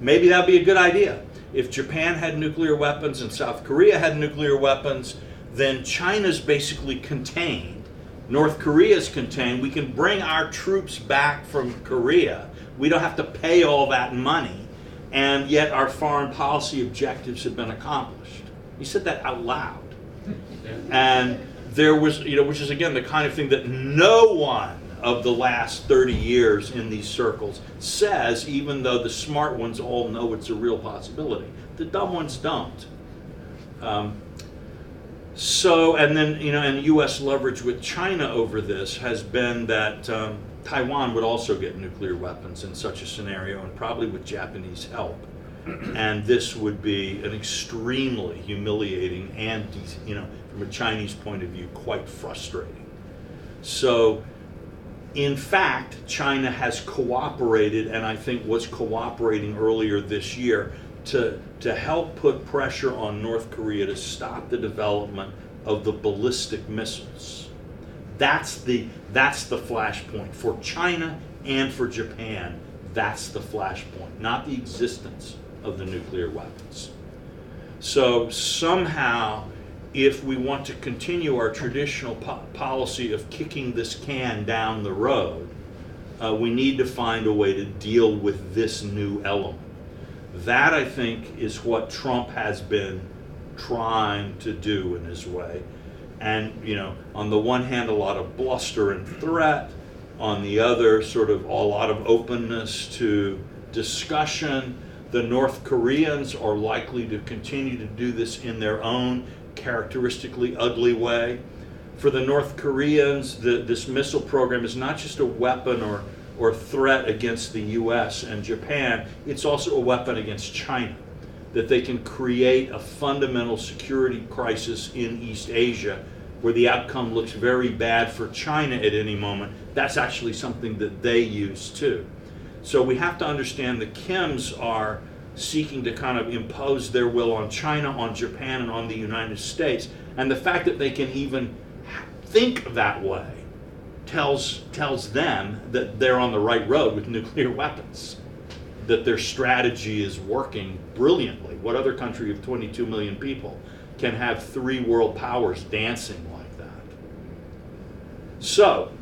maybe that'd be a good idea. If Japan had nuclear weapons and South Korea had nuclear weapons, then China's basically contained. North Korea's contained. We can bring our troops back from Korea. We don't have to pay all that money, and yet our foreign policy objectives have been accomplished. He said that out loud. And there was, which is again the kind of thing that no one of the last 30 years in these circles says, even though the smart ones all know it's a real possibility. The dumb ones don't. And then, and U.S. leverage with China over this has been that Taiwan would also get nuclear weapons in such a scenario, and probably with Japanese help. And this would be an extremely humiliating and, from a Chinese point of view, quite frustrating. So, in fact, China has cooperated, and I think was cooperating earlier this year, to help put pressure on North Korea to stop the development of the ballistic missiles. That's the flashpoint for China and for Japan. That's the flashpoint, not the existence of the nuclear weapons. So somehow, if we want to continue our traditional policy of kicking this can down the road, we need to find a way to deal with this new element. That, I think, is what Trump has been trying to do in his way. And, on the one hand, a lot of bluster and threat. On the other, sort of a lot of openness to discussion. The North Koreans are likely to continue to do this in their own characteristically ugly way. For the North Koreans, this missile program is not just a weapon or threat against the US and Japan, it's also a weapon against China. That they can create a fundamental security crisis in East Asia where the outcome looks very bad for China at any moment. That's actually something that they use too. So we have to understand the Kims are seeking to kind of impose their will on China, on Japan, and on the United States. And the fact that they can even think that way tells them that they're on the right road with nuclear weapons, that their strategy is working brilliantly. What other country of 22 million people can have 3 world powers dancing like that? So,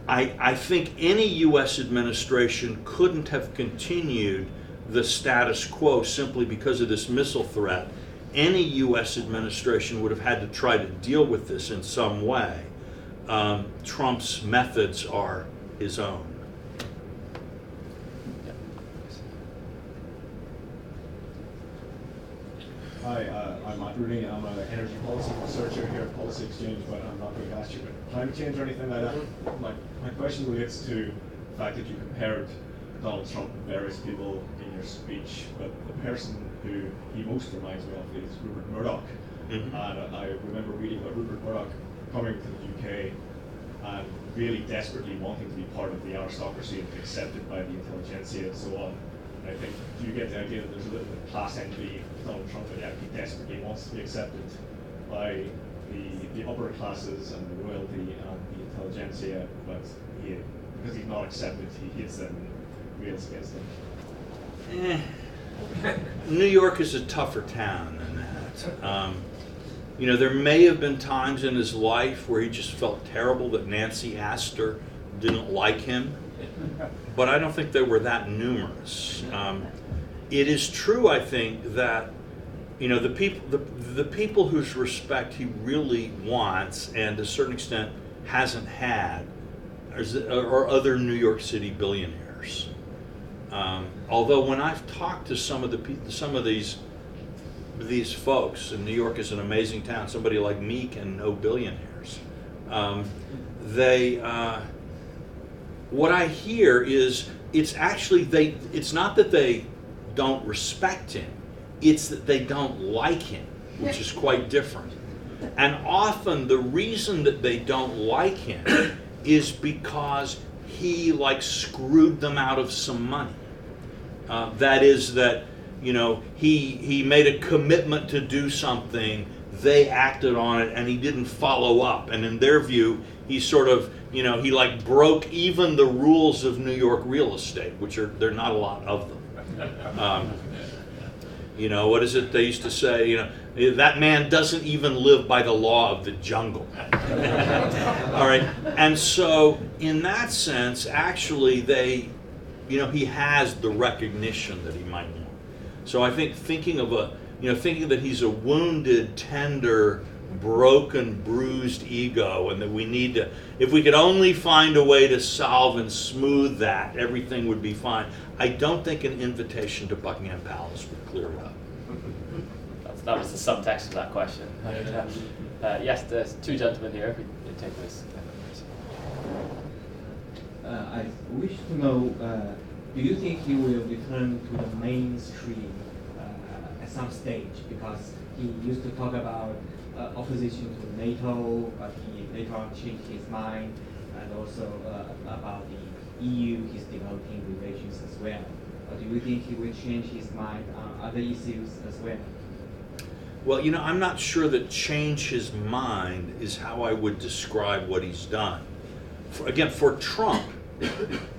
I think any U.S. administration couldn't have continued the status quo simply because of this missile threat. Any U.S. administration would have had to try to deal with this in some way. Trump's methods are his own. Hi, I'm Matt Rooney. I'm an energy policy researcher here at Policy Exchange, but I'm not going to ask you about climate change or anything like that. My question relates to the fact that you compared Donald Trump and various people in your speech, but the person who he most reminds me of is Rupert Murdoch. And I remember reading about Rupert Murdoch coming to the UK and really desperately wanting to be part of the aristocracy and accepted by the intelligentsia and so on. And I think you get the idea that there's a little bit of class envy with Donald Trump, that he desperately wants to be accepted by the upper classes and the royalty and the intelligentsia, but because he's not accepted, he hits them and rails against them. New York is a tougher town than that. You know, there may have been times in his life where he just felt terrible that Nancy Astor didn't like him, but I don't think they were that numerous. It is true, I think, that you know the people whose respect he really wants, and to a certain extent hasn't had, are other New York City billionaires. Although when I've talked to some of these folks, and New York is an amazing town, somebody like me can know billionaires. What I hear is it's not that they don't respect him, it's that they don't like him, which is quite different. And often the reason that they don't like him is because he screwed them out of some money. That is that, you know, he made a commitment to do something, they acted on it, and he didn't follow up. And in their view, he sort of, you know, he broke even the rules of New York real estate, which there are not a lot of them. You know, what is it they used to say? You know, that man doesn't even live by the law of the jungle. All right, and so in that sense, actually, you know, he has the recognition that he might want. So I think thinking that he's a wounded, tender, broken, bruised ego, and that we need to, if we could only find a way to solve and smooth that, everything would be fine. I don't think an invitation to Buckingham Palace would clear it up. That was the subtext of that question. Yes, there's two gentlemen here. If we could take this. I wish to know, do you think he will return to the mainstream at some stage? Because he used to talk about opposition to NATO, but he later on changed his mind, and also about the EU, he's developing relations as well. Do you think he will change his mind on other issues as well? Well, you know, I'm not sure that change his mind is how I would describe what he's done. For Trump,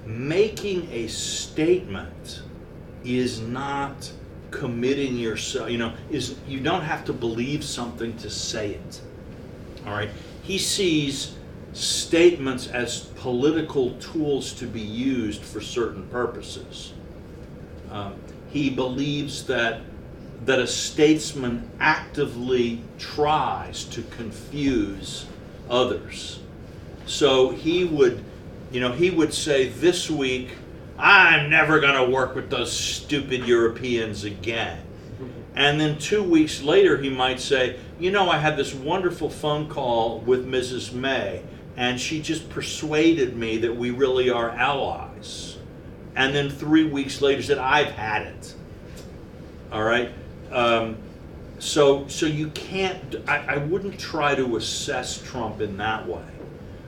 making a statement is not committing yourself, you know, you don't have to believe something to say it. All right? He sees statements as political tools to be used for certain purposes. He believes that a statesman actively tries to confuse others. So he would say this week, I'm never going to work with those stupid Europeans again. And then 2 weeks later, he might say, you know, I had this wonderful phone call with Mrs. May, and she just persuaded me that we really are allies. And then 3 weeks later said, I've had it. All right? So you can't, I wouldn't try to assess Trump in that way.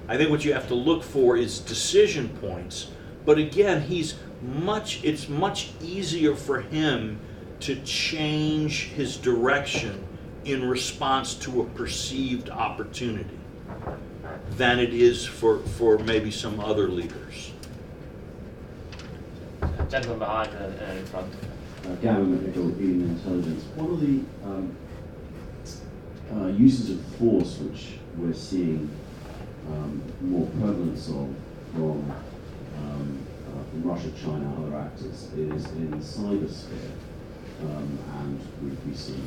I think what you have to look for is decision points. But again, it's much easier for him to change his direction in response to a perceived opportunity than it is for maybe some other leaders. Gentleman behind and in front. Gavin McNichol, Eating Intelligence. One of the uses of force which we're seeing more prevalence of from Russia, China, and other actors is in the cybersphere, and we see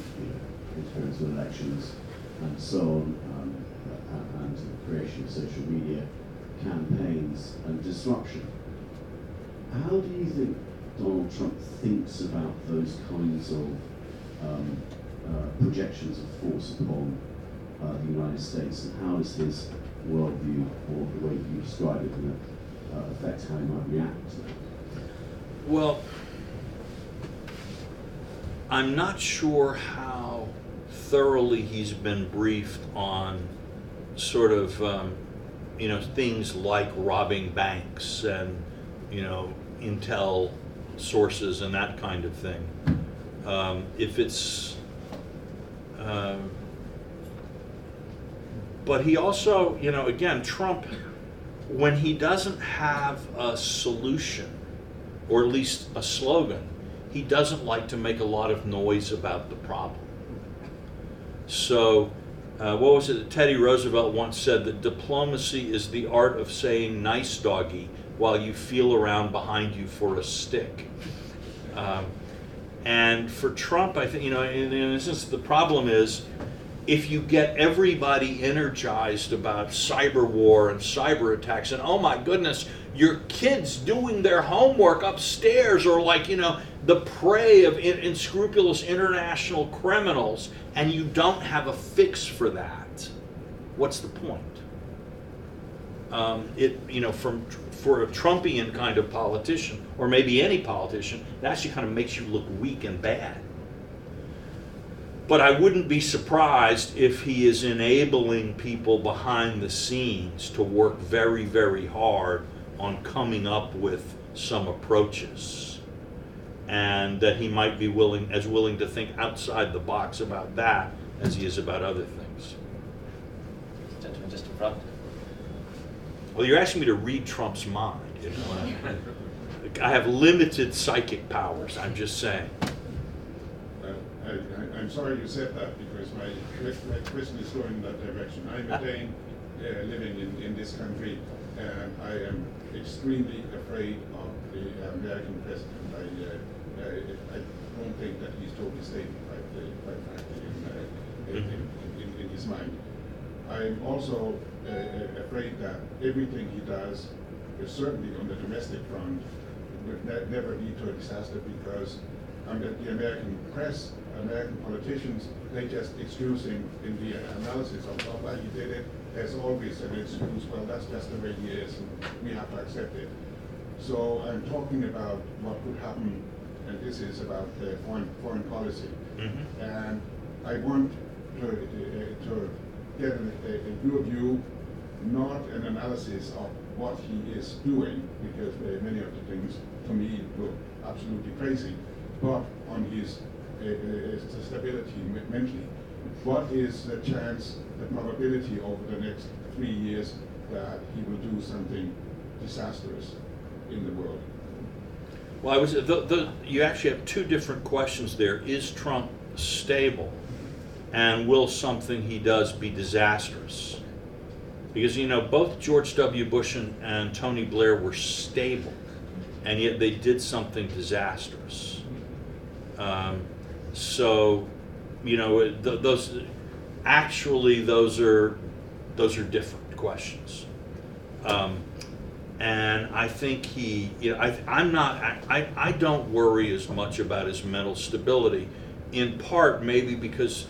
interference with elections and so on, and the creation of social media campaigns and disruption. How do you think Donald Trump thinks about those kinds of projections of force upon the United States, and how is his worldview, or the way you describe it in affect how he might react to that? Well, I'm not sure how thoroughly he's been briefed on sort of, things like robbing banks and, intel sources and that kind of thing. If it's, but he also, again, Trump, when he doesn't have a solution, or at least a slogan, he doesn't like to make a lot of noise about the problem. So, what was it? Teddy Roosevelt once said that diplomacy is the art of saying nice doggy while you feel around behind you for a stick. And for Trump, I think, in a sense, the problem is if you get everybody energized about cyber war and cyber attacks, and oh my goodness, your kids doing their homework upstairs, or the prey of unscrupulous international criminals, and you don't have a fix for that, what's the point? For a Trumpian kind of politician, or maybe any politician, it actually kind of makes you look weak and bad. But I wouldn't be surprised if he is enabling people behind the scenes to work very, very hard on coming up with some approaches, and that he might be willing to think outside the box about that as he is about other things. Gentleman just in front. Well, you're asking me to read Trump's mind. I have limited psychic powers, I'm just saying. I'm sorry you said that, because my question is going in that direction. I'm a Dane living in this country, and I am extremely afraid of the American president. I don't think that he's totally stable, quite frankly, in his mind. I'm also afraid that everything he does, certainly on the domestic front, would never lead to a disaster, because the American press, American politicians, they just excuse him in the analysis of why he did it. There's always an excuse, well, that's just the way he is, and we have to accept it. So I'm talking about what could happen, and this is about foreign policy. Mm-hmm. And I want to get your view, not an analysis of what he is doing, because many of the things to me look absolutely crazy, but on his stability mentally. What is the chance, the probability over the next 3 years that he will do something disastrous in the world? Well, you actually have two different questions there. Is Trump stable? And will something he does be disastrous? Because, both George W. Bush and Tony Blair were stable, and yet they did something disastrous. Those are different questions. And I think I don't worry as much about his mental stability, in part maybe because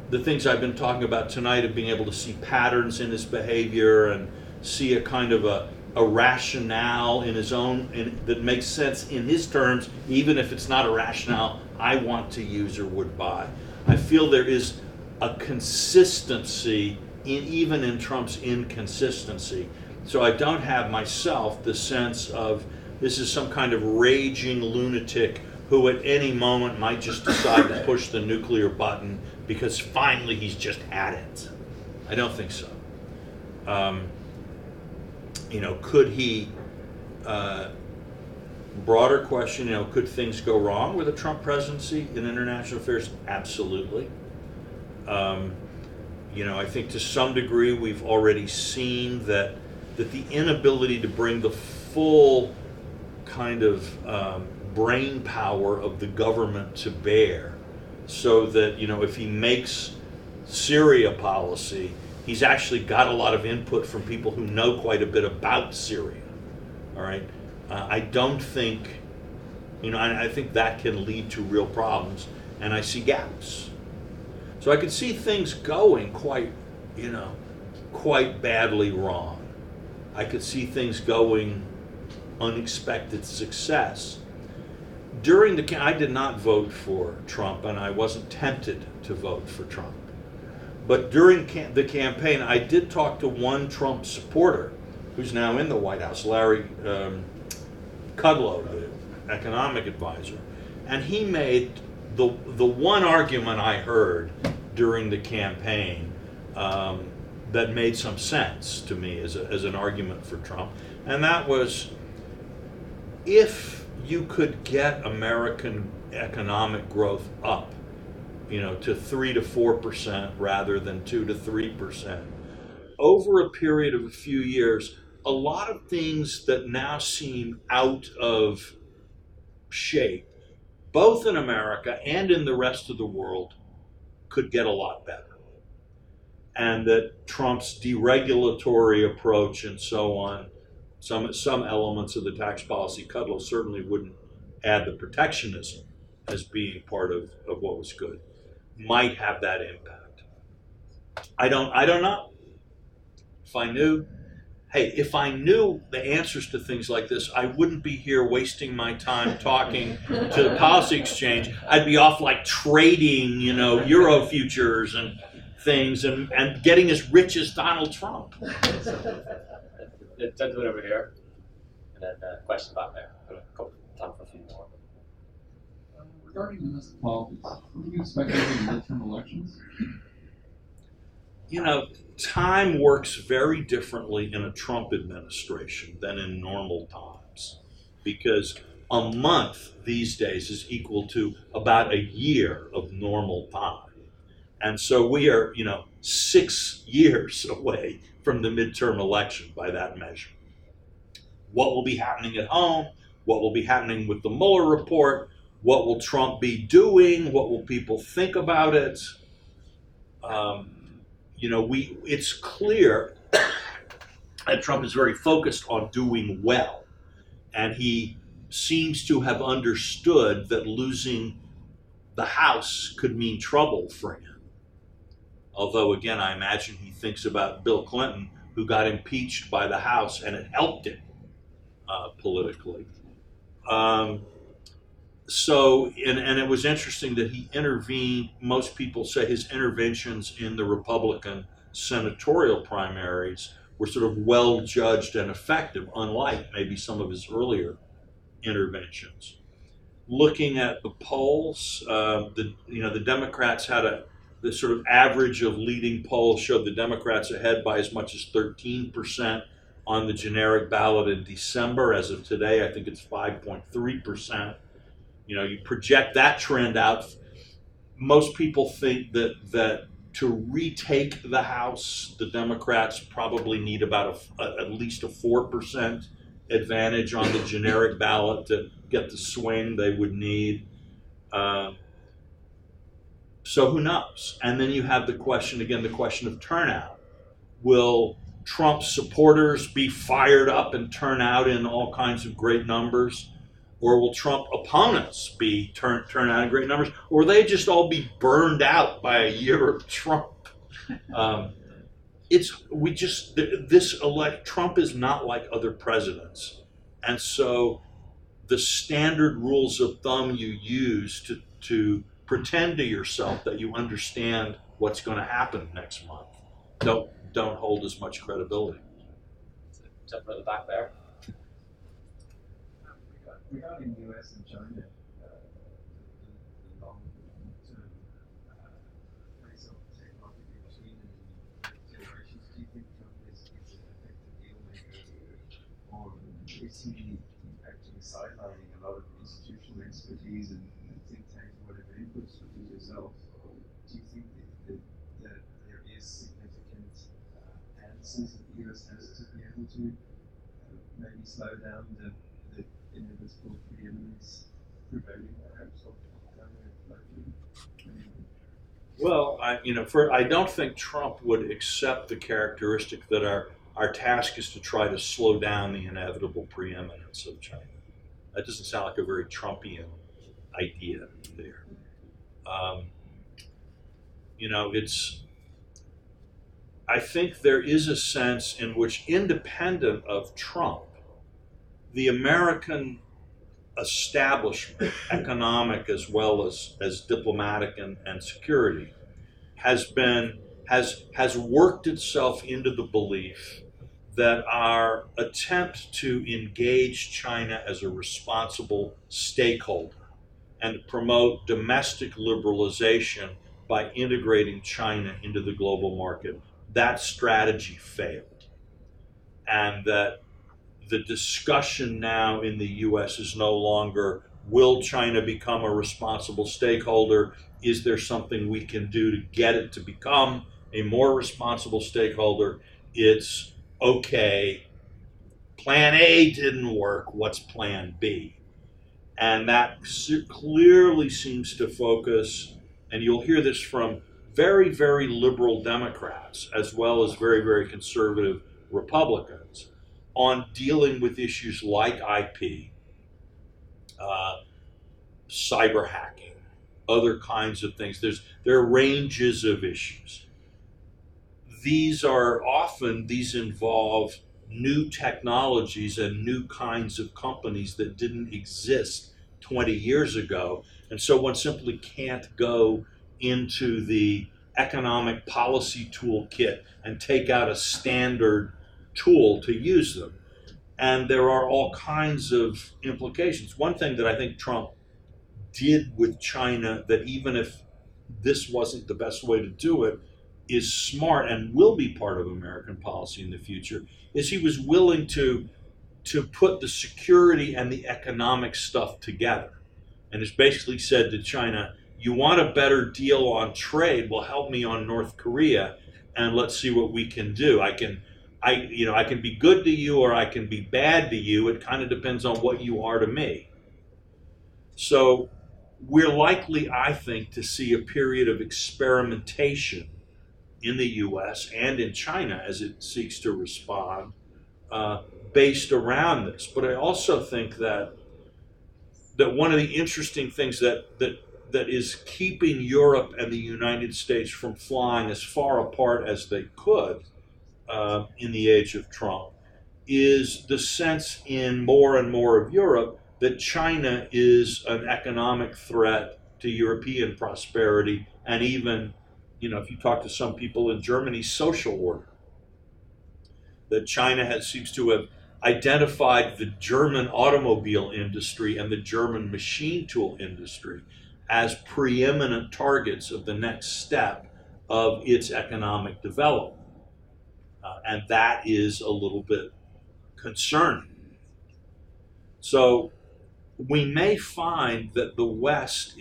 the things I've been talking about tonight of being able to see patterns in his behavior and see a kind of a rationale in his own, that makes sense in his terms, even if it's not a rationale I want to use or would buy. I feel there is a consistency even in Trump's inconsistency. So I don't have myself the sense of this is some kind of raging lunatic who at any moment might just decide to push the nuclear button because finally he's just had it. I don't think so. Could he, broader question, could things go wrong with a Trump presidency in international affairs? Absolutely. I think to some degree we've already seen that the inability to bring the full kind of brain power of the government to bear, so that if he makes Syria policy, he's actually got a lot of input from people who know quite a bit about Syria. All right, I don't think, I think that can lead to real problems, and I see gaps. So I could see things going quite badly wrong. I could see things going unexpected success. During I did not vote for Trump, and I wasn't tempted to vote for Trump. But during the campaign, I did talk to one Trump supporter who's now in the White House, Larry Kudlow, the economic advisor, and he made the one argument I heard during the campaign that made some sense to me as an argument for Trump, and that was, if you could get American economic growth up, to 3 to 4% rather than 2 to 3%, over a period of a few years, a lot of things that now seem out of shape, both in America and in the rest of the world, could get a lot better. And that Trump's deregulatory approach and so on, some elements of the tax policy, Kudlow certainly wouldn't add the protectionism as being part of what was good, might have that impact. I don't know. If I knew the answers to things like this, I wouldn't be here wasting my time talking to the policy exchange. I'd be off like trading, Euro futures and things and getting as rich as Donald Trump. The gentleman over here, and then a question back there. Time for a few more. Regarding domestic politics, what do you expect in the midterm elections? Time works very differently in a Trump administration than in normal times, because a month these days is equal to about a year of normal time. And so we are, 6 years away from the midterm election by that measure. What will be happening at home? What will be happening with the Mueller report? What will Trump be doing? What will people think about it? It's clear that Trump is very focused on doing well, and he seems to have understood that losing the House could mean trouble for him. Although, again, I imagine he thinks about Bill Clinton, who got impeached by the House, and it helped him politically. And it was interesting that he intervened. Most people say his interventions in the Republican senatorial primaries were sort of well judged and effective, unlike maybe some of his earlier interventions. Looking at the polls, the Democrats had the sort of average of leading polls showed the Democrats ahead by as much as 13% on the generic ballot in December. As of today, I think it's 5.3%. You project that trend out. Most people think that to retake the House, the Democrats probably need about at least a 4% advantage on the generic ballot to get the swing they would need. So who knows? And then you have the question of turnout. Will Trump supporters be fired up and turn out in all kinds of great numbers? Or will Trump opponents be turn out in great numbers? Or will they just all be burned out by a year of Trump? Trump is not like other presidents. And so the standard rules of thumb you use to pretend to yourself that you understand what's going to happen next month don't hold as much credibility. Jump at the back there. Regarding the US and China, the long-term place of technology between the generations, do you think Trump is an effective deal maker, or is he actually sidelining a lot of institutional expertise and think tanks, whatever inputs from yourself? Do you think that there is significant answers that the US has to be able to maybe slow down the inevitable preeminence prevailing perhaps of Well, I don't think Trump would accept the characteristic that our task is to try to slow down the inevitable preeminence of China. That doesn't sound like a very Trumpian idea there. I think there is a sense in which, independent of Trump, the American establishment, economic as well as diplomatic and security, has worked itself into the belief that our attempt to engage China as a responsible stakeholder and promote domestic liberalization by integrating China into the global market, that strategy failed. And that the discussion now in the US is no longer, will China become a responsible stakeholder? Is there something we can do to get it to become a more responsible stakeholder? It's, okay, plan A didn't work, what's plan B? And that clearly seems to focus, and you'll hear this from very, very liberal Democrats, as well as very, very conservative Republicans, on dealing with issues like IP, cyber hacking, other kinds of things. There are ranges of issues. These involve new technologies and new kinds of companies that didn't exist 20 years ago. And so one simply can't go into the economic policy toolkit and take out a standard tool to use them. And there are all kinds of implications. One thing that I think Trump did with China, that even if this wasn't the best way to do it, is smart and will be part of American policy in the future, is he was willing to put the security and the economic stuff together. And has basically said to China, you want a better deal on trade? Well, help me on North Korea, and let's see what we can do. I can be good to you or I can be bad to you. It kind of depends on what you are to me. So we're likely, I think, to see a period of experimentation in the US and in China as it seeks to respond based around this. But I also think that one of the interesting things that is keeping Europe and the United States from flying as far apart as they could in the age of Trump is the sense in more and more of Europe that China is an economic threat to European prosperity, and even, if you talk to some people in Germany, social order. That China seems to have identified the German automobile industry and the German machine tool industry as preeminent targets of the next step of its economic development. And that is a little bit concerning. So we may find that the West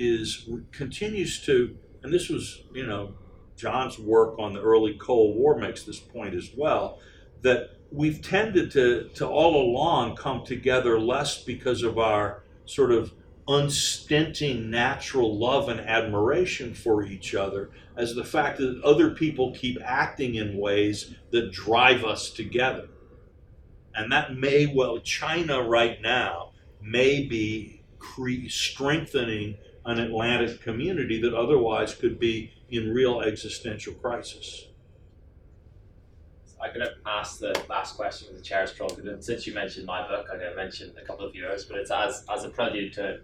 continues to, and this was, John's work on the early Cold War makes this point as well, that we've tended to all along come together less because of our sort of unstinting natural love and admiration for each other, as the fact that other people keep acting in ways that drive us together. And that China right now may be strengthening an Atlantic community that otherwise could be in real existential crisis. I'm going to ask the last question with the chair's prerogative. And since you mentioned my book, I'm going to mention a couple of yours, but it's as a prelude to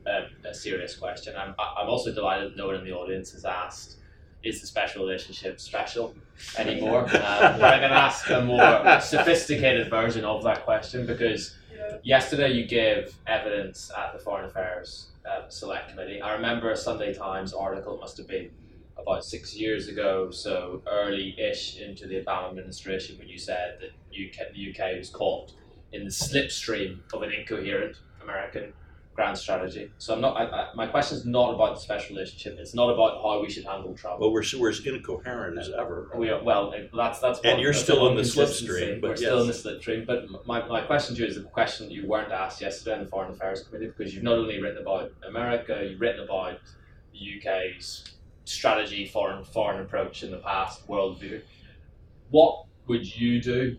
a serious question. I'm also delighted that no one in the audience has asked, is the special relationship special anymore? But I'm going to ask a more sophisticated version of that question, because yesterday you gave evidence at the Foreign Affairs Select Committee. I remember a Sunday Times article, it must have been about 6 years ago, so early-ish into the Obama administration, when you said that the UK was caught in the slipstream of an incoherent American grand strategy. So my question is not about the special relationship. It's not about how we should handle Trump. Well, we're as incoherent as ever. That's and you're still in the slipstream. We're still in the slipstream. But my question to you is the question you weren't asked yesterday in the Foreign Affairs Committee, because you've not only written about America, you've written about the UK's strategy, foreign approach in the past, worldview. What would you do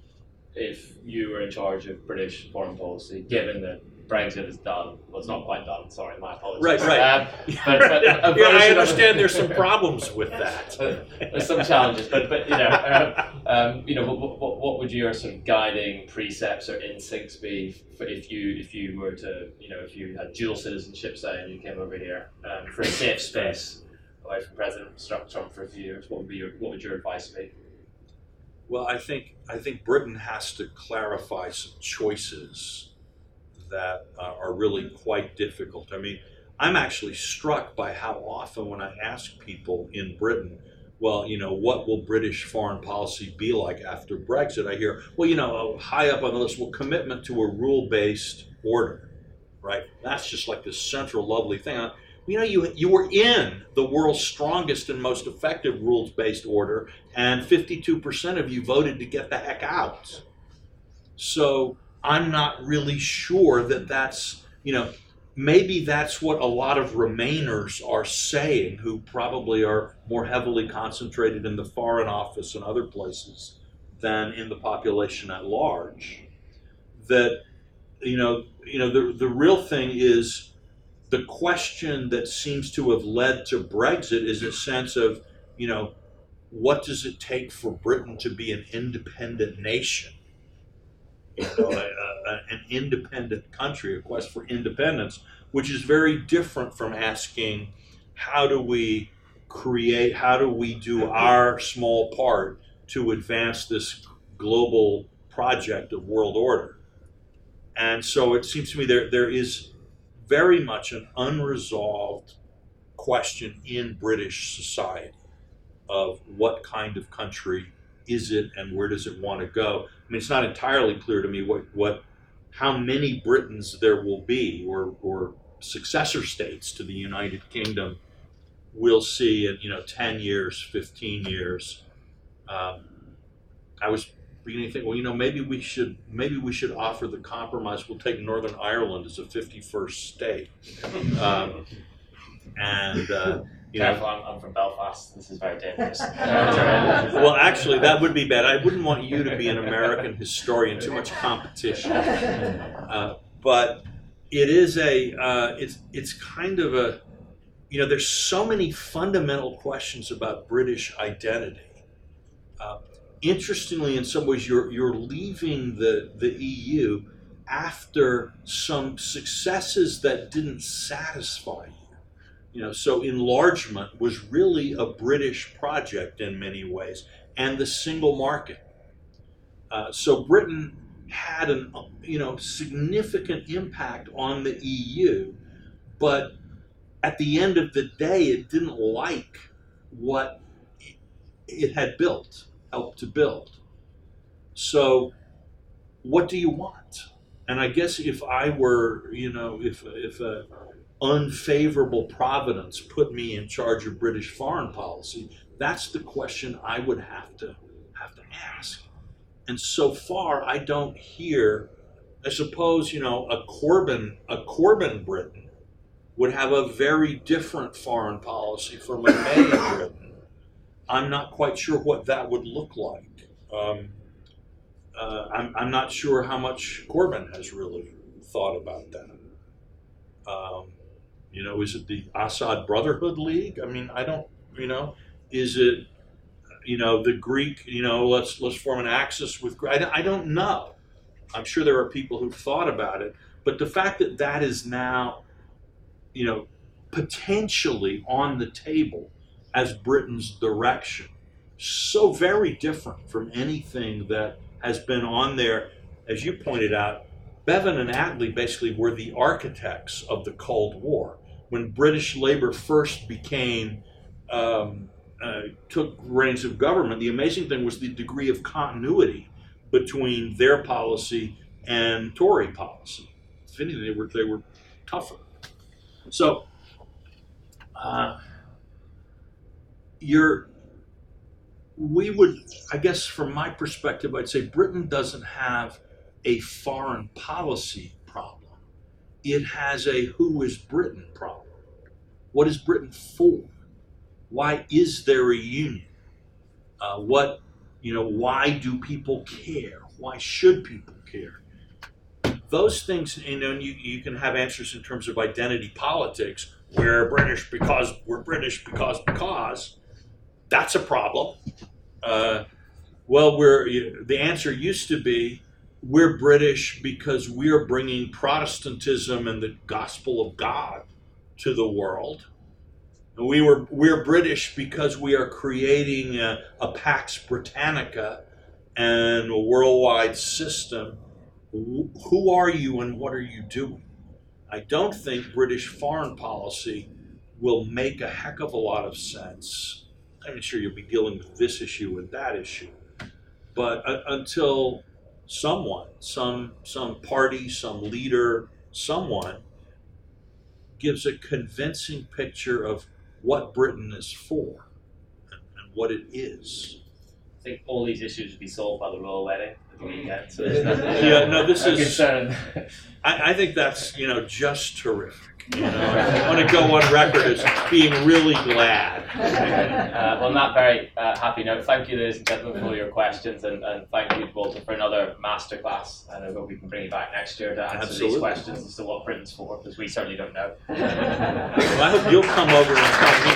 if you were in charge of British foreign policy, given that Brexit is done. Well, it's not quite done. Sorry, my apologies. Right. But Yeah, I understand there's some problems with that. There's some challenges, but what would your sort of guiding precepts or instincts be for if you were to, if you had dual citizenship, say, and you came over here for a safe space away from President Trump for a few years? What would your advice be? Well, I think Britain has to clarify some choices that are really quite difficult. I mean, I'm actually struck by how often when I ask people in Britain, well, what will British foreign policy be like after Brexit? I hear, well, high up on the list, well, commitment to a rule-based order, right? That's just like this central lovely thing. You were in the world's strongest and most effective rules-based order, and 52% of you voted to get the heck out. So I'm not really sure that that's, maybe that's what a lot of Remainers are saying, who probably are more heavily concentrated in the Foreign Office and other places than in the population at large. That, the real thing is, the question that seems to have led to Brexit is a sense of, what does it take for Britain to be an independent nation? An independent country, a quest for independence, which is very different from asking, how do we do our small part to advance this global project of world order? And so it seems to me there is very much an unresolved question in British society of what kind of country is it and where does it want to go. I mean, it's not entirely clear to me how many Britons there will be, or successor states to the United Kingdom we'll see in 10 years, 15 years. I was beginning to think, well, maybe we should offer the compromise. We'll take Northern Ireland as a 51st state, Careful, I'm from Belfast. This is very dangerous. Well, actually, that would be bad. I wouldn't want you to be an American historian. Too much competition. But it is it's kind of a, there's so many fundamental questions about British identity. Interestingly, in some ways, you're leaving the EU after some successes that didn't satisfy you. So enlargement was really a British project in many ways, and the single market. So Britain had an significant impact on the EU, but at the end of the day, it didn't like what it had helped to build. So what do you want? And I guess if I were, if a unfavorable providence put me in charge of British foreign policy, that's the question I would have to ask. And so far, I don't hear. I suppose a Corbyn Britain would have a very different foreign policy from a May Britain. I'm not quite sure what that would look like. I'm not sure how much Corbyn has really thought about that. Is it the Assad Brotherhood League? I mean, I don't, is it, the Greek, let's form an axis with, I don't know. I'm sure there are people who've thought about it, but the fact that that is now, potentially on the table as Britain's direction, so very different from anything that has been on there, as you pointed out. Bevan and Attlee basically were the architects of the Cold War. When British Labour first became, took reins of government, the amazing thing was the degree of continuity between their policy and Tory policy. If anything, they were tougher. So, we would, I guess from my perspective, I'd say Britain doesn't have a foreign policy problem. It has a who is Britain problem. What is Britain for? Why is there a union? Why do people care? Why should people care? those things, you know, you can have answers in terms of identity politics. We're British because we're British because that's a problem. Well, the answer used to be we're British because we're bringing Protestantism and the gospel of God to the world. And we're British because we are creating a Pax Britannica and a worldwide system. Who are you and what are you doing? I don't think British foreign policy will make a heck of a lot of sense. I'm sure you'll be dealing with this issue and that issue. But until someone, some party, some leader, someone gives a convincing picture of what Britain is for and what it is. I think all these issues would be solved by the royal wedding at the weekend. So this is concern. I think that's, you know, just terrific. You know, I want to go on record as being really glad. Well, on that very happy note, thank you, ladies and gentlemen, for all your questions, and thank you, Walter, for another masterclass. And I hope we can bring you back next year to answer these questions as to what Britain's for, because we certainly don't know. Well, I hope you'll come over and tell me.